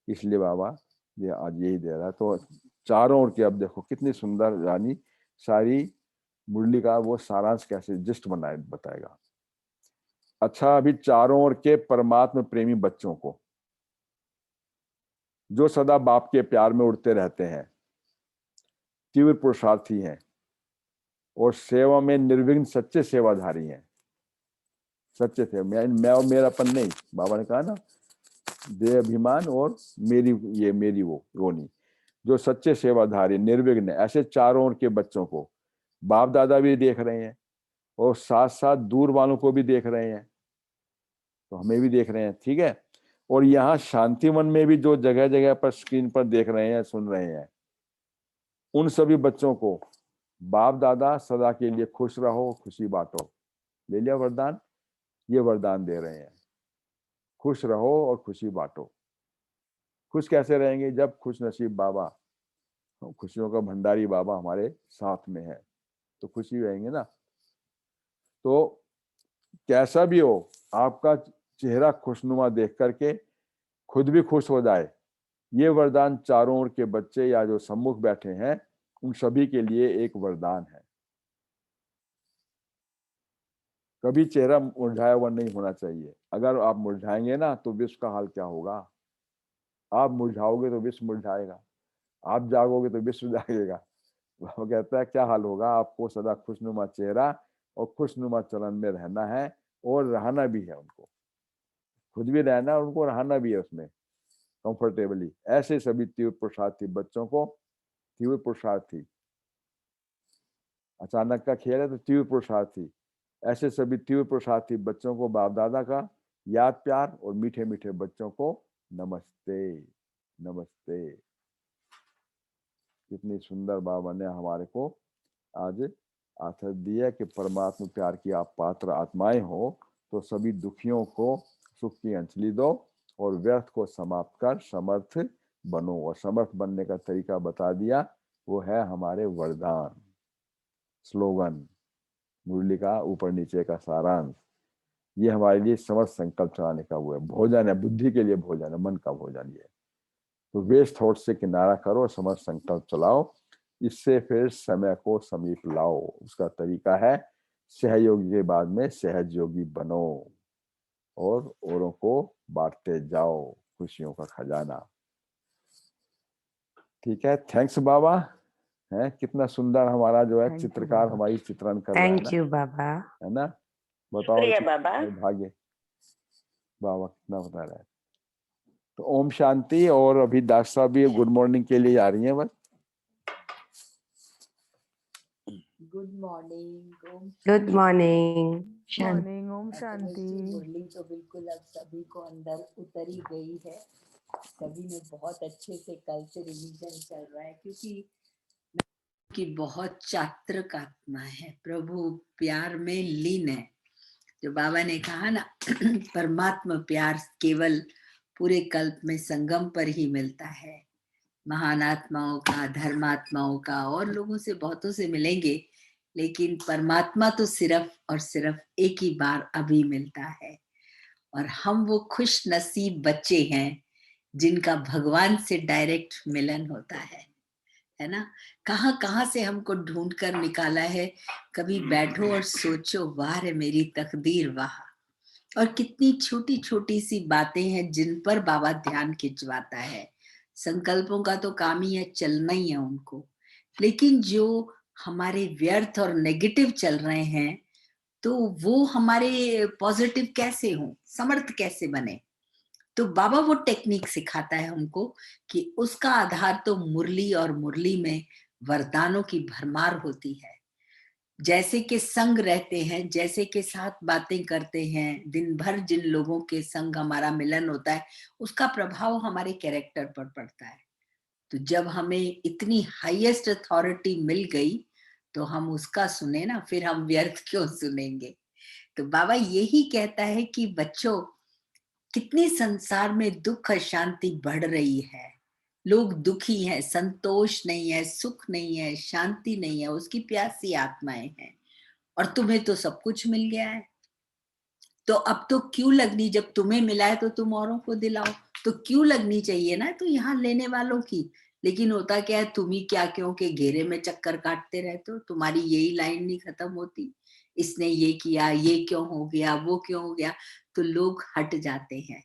इसलिए बाबा ये आज यही दे रहा है। तो चारों ओर के, अब देखो कितनी सुंदर यानी सारी मुरली का वो सारांश कैसे जस्ट बनाए बताएगा। अच्छा, अभी चारों ओर के परमात्मा प्रेमी बच्चों को, जो सदा बाप के प्यार में उड़ते रहते हैं, तीव्र पुरुषार्थी हैं और सेवा में निर्विघ्न सच्चे सेवाधारी हैं। सच्चे थे, मैं और मेरापन नहीं, बाबा ने कहा ना, देह अभिमान और मेरी वो नहीं, जो सच्चे सेवाधारी निर्विघ्न, ऐसे चारों ओर के बच्चों को बाप दादा भी देख रहे हैं और साथ साथ दूर वालों को भी देख रहे हैं, तो हमें भी देख रहे हैं, ठीक है। और यहाँ शांतिवन में भी जो जगह जगह पर स्क्रीन पर देख रहे हैं, सुन रहे हैं, उन सभी बच्चों को बाप दादा सदा के लिए खुश रहो, खुशी बांटो, ले लिया वरदान, ये वरदान दे रहे हैं, खुश रहो और खुशी बांटो। खुश कैसे रहेंगे? जब खुश नसीब बाबा, खुशियों का भंडारी बाबा हमारे साथ में है, तो खुशी रहेंगे ना। तो कैसा भी हो, आपका चेहरा खुशनुमा देख करके खुद भी खुश हो जाए, ये वरदान चारों ओर के बच्चे या जो सम्मुख बैठे हैं उन सभी के लिए एक वरदान है। कभी चेहरा मुरझाया हुआ नहीं होना चाहिए। अगर आप मुरझाएंगे ना तो विश्व का हाल क्या होगा। आप मुरझाओगे तो विश्व मुरझाएगा, आप जागोगे तो विश्व जागेगा। वो कहता है क्या हाल होगा, आपको सदा खुशनुमा चेहरा और खुशनुमा चलन में रहना है, और रहना भी है उनको, खुद भी रहना है, उनको रहना भी है उसमें कंफर्टेबली। ऐसे सभी तीव्र पुरुषार्थी बच्चों को, तीव्र पुरुषार्थी अचानक का खेल है तो तीव्र पुरुषार्थी, ऐसे सभी तीव्र पुरुषार्थी बच्चों को बाप दादा का याद प्यार और मीठे मीठे बच्चों को नमस्ते नमस्ते। कितनी सुंदर बाबा ने हमारे को आज आथर दिया कि परमात्मा प्यार की आप पात्र आत्माएं हो तो सभी दुखियों को सुख की अंजलि दो और व्यर्थ को समाप्त कर समर्थ बनो। और समर्थ बनने का तरीका बता दिया, वो है हमारे वरदान, स्लोगन, मुरली का ऊपर नीचे का सारांश। ये हमारे लिए समर्थ संकल्प चलाने का वो है, भोजन है, बुद्धि के लिए भोजन है, मन का भोजन। ये तो वेस्ट थॉट से किनारा करो, समर्थ संकल्प चलाओ, इससे फिर समय को समीप लाओ। उसका तरीका है सहयोगी के बाद में सहज योगी बनो और औरों को बांटते जाओ खुशियों का खजाना। ठीक है, थैंक्स बाबा। है कितना सुंदर हमारा जो है चित्रकार हमारी चित्रण कर रहा है ना। थैंक यू बाबा। है ना, बताओ बाबा। भाग्य बाबा कितना बता रहा है। तो ओम शांति। और अभी डॉक्टर साहब भी गुड मॉर्निंग के लिए आ रही हैं। बस good morning. Good morning. Morning. Om Shanti. Murli तो बिल्कुल अब सभी को अंदर उतर ही गई है। सभी ने बहुत अच्छे से कल से रिवीजन चल रहा है, क्योंकि की बहुत चात्रक आत्मा है, प्रभु प्यार में लीन है। जो बाबा ने कहा ना परमात्मा प्यार केवल पूरे कल्प में संगम पर ही मिलता है। महान आत्माओं का, धर्मात्माओं का और लोगों से बहुतों से मिलेंगे, लेकिन परमात्मा तो सिर्फ और सिर्फ एक ही बार अभी मिलता है। और हम वो खुश नसीब बच्चे हैं जिनका भगवान से डायरेक्ट मिलन होता है ना। कहाँ कहाँ से हमको ढूंढ कर निकाला है। कभी बैठो और सोचो, वाह रे मेरी तकदीर वाह। और कितनी छोटी छोटी सी बातें हैं जिन पर बाबा ध्यान खिंचवाता है। संकल्पों का तो काम ही है, चलना ही है उनको, लेकिन जो हमारे व्यर्थ और नेगेटिव चल रहे हैं तो वो हमारे पॉजिटिव कैसे हों, समर्थ कैसे बने। तो बाबा वो टेक्निक सिखाता है हमको कि उसका आधार तो मुरली, और मुरली में वरदानों की भरमार होती है। जैसे के संग रहते हैं, जैसे के साथ बातें करते हैं, दिन भर जिन लोगों के संग हमारा मिलन होता है, उसका प्रभाव हमारे कैरेक्टर पर पड़ता है। तो जब हमें इतनी हाईएस्ट अथॉरिटी मिल गई तो हम उसका सुने ना, फिर हम व्यर्थ क्यों सुनेंगे। तो बाबा यही कहता है कि बच्चों, कितनी संसार में दुख अशांति बढ़ रही है, लोग दुखी हैं, संतोष नहीं है, सुख नहीं है, शांति नहीं है, उसकी प्यासी आत्माएं हैं, और तुम्हें तो सब कुछ मिल गया है। तो अब तो क्यों लगनी, जब तुम्हें मिला है तो तुम औरों को दिलाओ, तो क्यों लगनी चाहिए ना तो यहाँ लेने वालों की। लेकिन होता क्या है, तुम ही क्या क्यों के घेरे में चक्कर काटते रहते हो, तुम्हारी यही लाइन नहीं खत्म होती, इसने ये किया, ये क्यों हो गया, वो क्यों हो गया, तो लोग हट जाते हैं।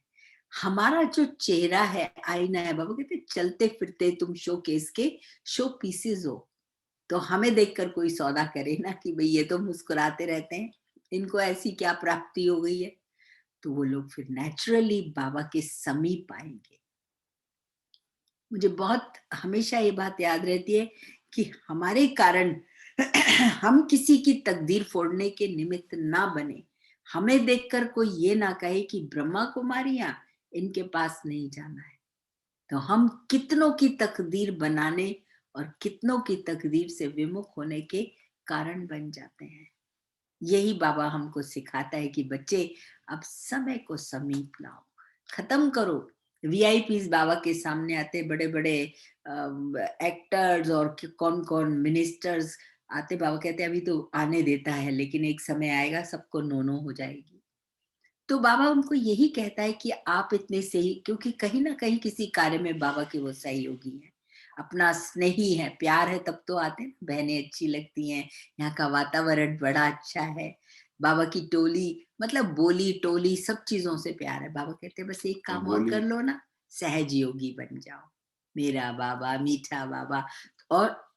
हमारा जो चेहरा है आईना है, बाबा कहते चलते फिरते तुम शोकेस के शो पीसेस हो। तो हमें देखकर कोई सौदा करे ना कि भाई ये तो मुस्कुराते रहते हैं, इनको ऐसी क्या प्राप्ति हो गई है, तो वो लोग फिर नेचुरली बाबा के समीप आएंगे। मुझे बहुत हमेशा ये बात याद रहती है कि हमारे कारण हम किसी की तकदीर फोड़ने के निमित्त ना बने। हमें देखकर कोई ये ना कहे कि ब्रह्मा कुमारियां, इनके पास नहीं जाना है। तो हम कितनों की तकदीर बनाने और कितनों की तकदीर से विमुख होने के कारण बन जाते हैं। यही बाबा हमको सिखाता है कि बच्चे, अब समय को समीप लाओ, खत्म करो। वीआईपीज बाबा के सामने आते, बड़े बड़े एक्टर्स और कौन कौन मिनिस्टर्स आते, बाबा कहते अभी तो आने देता है, लेकिन एक समय आएगा सबको नो हो जाएगी। तो बाबा उनको यही कहता है कि आप इतने सही, क्योंकि कहीं ना कहीं किसी कार्य में बाबा के वो सहयोगी हैं, अपना स्नेही है, प्यार है, तब तो आते हैं। बहनें अच्छी लगती हैं, यहाँ का वातावरण बड़ा अच्छा है, बाबा की टोली, मतलब बोली टोली सब चीजों से प्यार है। बाबा कहते हैं बस एक काम और कर लो ना, सहज योगी बन जाओ, मेरा बाबा, मीठा बाबा। और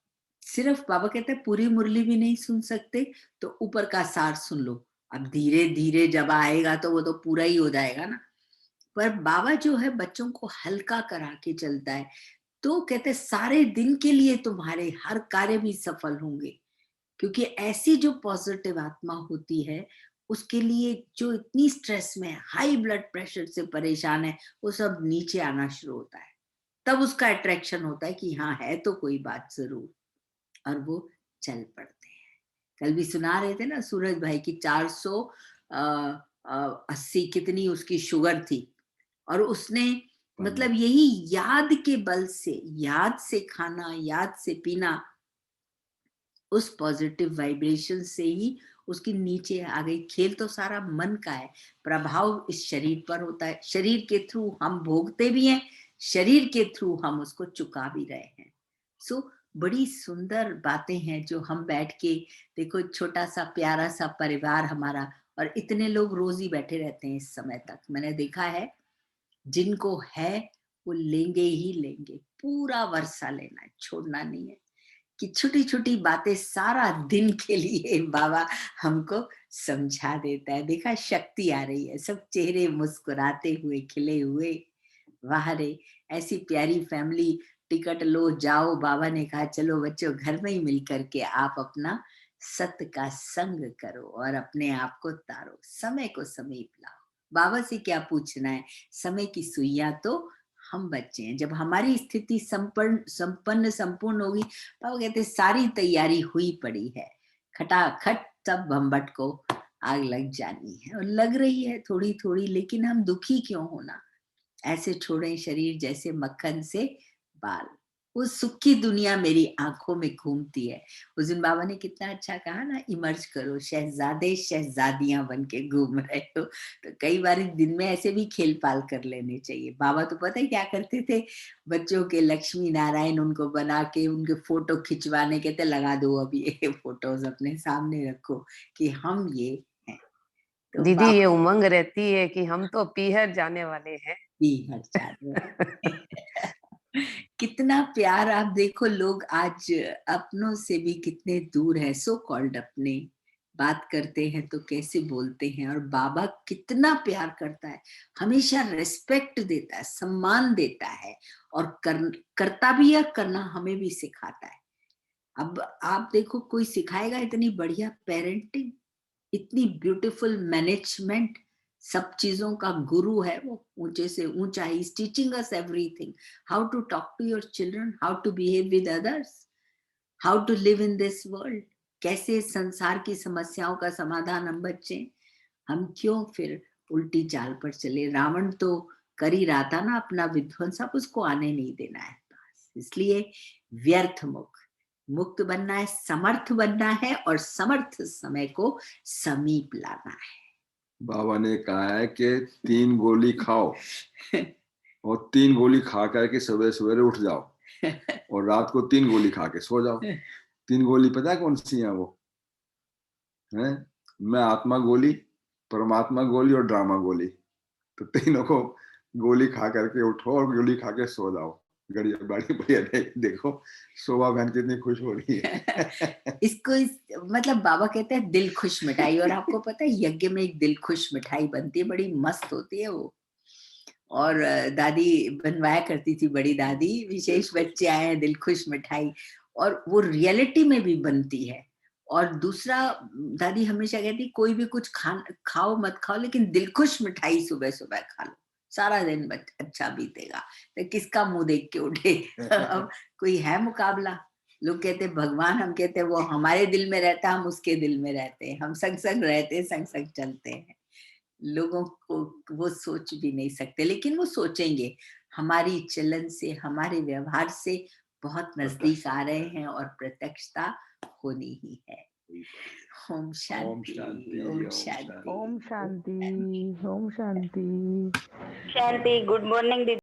सिर्फ बाबा कहते हैं पूरी मुरली भी नहीं सुन सकते तो ऊपर का सार सुन लो, अब धीरे धीरे जब आएगा तो वो तो पूरा ही हो जाएगा ना। पर बाबा जो है बच्चों को हल्का करा के चलता है, तो कहते सारे दिन के लिए तुम्हारे हर कार्य भी सफल होंगे, क्योंकि ऐसी जो पॉजिटिव आत्मा होती है उसके लिए जो इतनी स्ट्रेस में, हाई ब्लड प्रेशर से परेशान है, वो सब नीचे आना शुरू होता है। तब उसका अट्रैक्शन होता है कि हाँ है तो कोई बात जरूर, और वो चल पड़ते हैं। कल भी सुना रहे थे ना सूरज भाई की 480 कितनी उसकी शुगर थी, और उसने मतलब यही याद के बल से, याद से खाना, याद से पीना, उस पॉजिटिव वाइब्रेशन से ही उसकी नीचे आ गई। खेल तो सारा मन का है, प्रभाव इस शरीर पर होता है, शरीर के थ्रू हम भोगते भी हैं, शरीर के थ्रू हम उसको चुका भी रहे हैं। सो बड़ी सुंदर बातें हैं जो हम बैठ के, देखो छोटा सा प्यारा सा परिवार हमारा, और इतने लोग रोज ही बैठे रहते हैं इस समय तक। मैंने देखा है जिनको है वो लेंगे ही लेंगे, पूरा वर्षा लेना है, छोड़ना नहीं है। कि छोटी छोटी बातें सारा दिन के लिए बाबा हमको समझा देता है। देखा शक्ति आ रही है, सब चेहरे मुस्कुराते हुए, खिले हुए। वाह रे, ऐसी प्यारी फैमिली। टिकट लो, जाओ। बाबा ने कहा चलो बच्चों घर में ही मिल करके आप अपना सत्य का संग करो और अपने आप को तारो, समय को समीप लाओ। बाबा से क्या पूछना है, समय की सुइयां तो हम बच्चे हैं। जब हमारी स्थिति संपूर्ण होगी, पापा कहते सारी तैयारी हुई पड़ी है, खटाखट सब भम्बट को आग लग जानी है, और लग रही है थोड़ी थोड़ी, लेकिन हम दुखी क्यों होना। ऐसे छोड़ें शरीर जैसे मक्खन से बाल, वो सुख की दुनिया मेरी आंखों में घूमती है। उस दिन बाबा ने कितना अच्छा कहा ना, इमर्ज करो, शहजादे शहजादियां बन के घूम रहे हो। तो कई बार दिन में ऐसे भी खेल पाल कर लेने चाहिए। बाबा तो पता है क्या करते थे, बच्चों के लक्ष्मी नारायण उनको बना के उनके फोटो खिंचवाने के, तो लगा दो अभी ये फोटोज अपने सामने रखो कि हम ये हैं। तो दीदी ये बाबा उमंग रहती है कि हम तो पीहर जाने वाले हैं। भी हट जाते कितना प्यार। आप देखो लोग आज अपनों से भी कितने दूर है, सो कॉल्ड अपने, बात करते हैं तो कैसे बोलते हैं, और बाबा कितना प्यार करता है, हमेशा रिस्पेक्ट देता है, सम्मान देता है, और करता भी है, करना हमें भी सिखाता है। अब आप देखो, कोई सिखाएगा इतनी बढ़िया पेरेंटिंग, इतनी ब्यूटीफुल मैनेजमेंट, सब चीजों का गुरु है वो, ऊंचे से ऊंचा। He is teaching us everything, how to talk to your children, how to behave with others, how to live in this world, कैसे संसार की समस्याओं का समाधान हम बच्चे। हम क्यों फिर उल्टी चाल पर चले? रावण तो कर ही रहा था ना अपना विध्वंस, अब उसको आने नहीं देना है पास। इसलिए व्यर्थ मुक्त बनना है, समर्थ बनना है, और समर्थ समय को समीप लाना है। बाबा ने कहा है कि 3 गोली खाओ और 3 गोली खा करके सवेरे सवेरे उठ जाओ और रात को 3 गोली खा के सो जाओ। 3 गोली पता है कौन सी है वो? है मैं आत्मा गोली, परमात्मा गोली और ड्रामा गोली। तो तीनों को गोली खा करके उठो और गोली खा के सो जाओ। बड़ी बढ़िया देखो शोभा बहन कितनी खुश हो रही है। इसको मतलब बाबा कहते हैं दिल खुश मिठाई, और आपको पता है यज्ञ में एक दिल खुश मिठाई बनती है, बड़ी मस्त होती है वो, और दादी बनवाया करती थी, बड़ी दादी, विशेष बच्चे आए हैं दिल खुश मिठाई, और वो रियलिटी में भी बनती है। और दूसरा, दादी हमेशा कहती कोई भी कुछ खाओ मत खाओ, लेकिन दिल खुश मिठाई सुबह सुबह खा लो, सारा दिन अच्छा बीतेगा। तो किसका मुंह देख के उठे? अब कोई है मुकाबला? लोग कहते भगवान, हम कहते वो हमारे दिल में रहता, हम उसके दिल में रहते हैं, हम संग संग रहते हैं, संग संग चलते हैं। लोगों को वो सोच भी नहीं सकते, लेकिन वो सोचेंगे। हमारी चलन से, हमारे व्यवहार से बहुत नजदीक आ रहे हैं, और प्रत्यक्षता होनी ही है। ओम शांति, ओम शांति, ओम शांति, ओम शांति। शांति, गुड मॉर्निंग दीदी।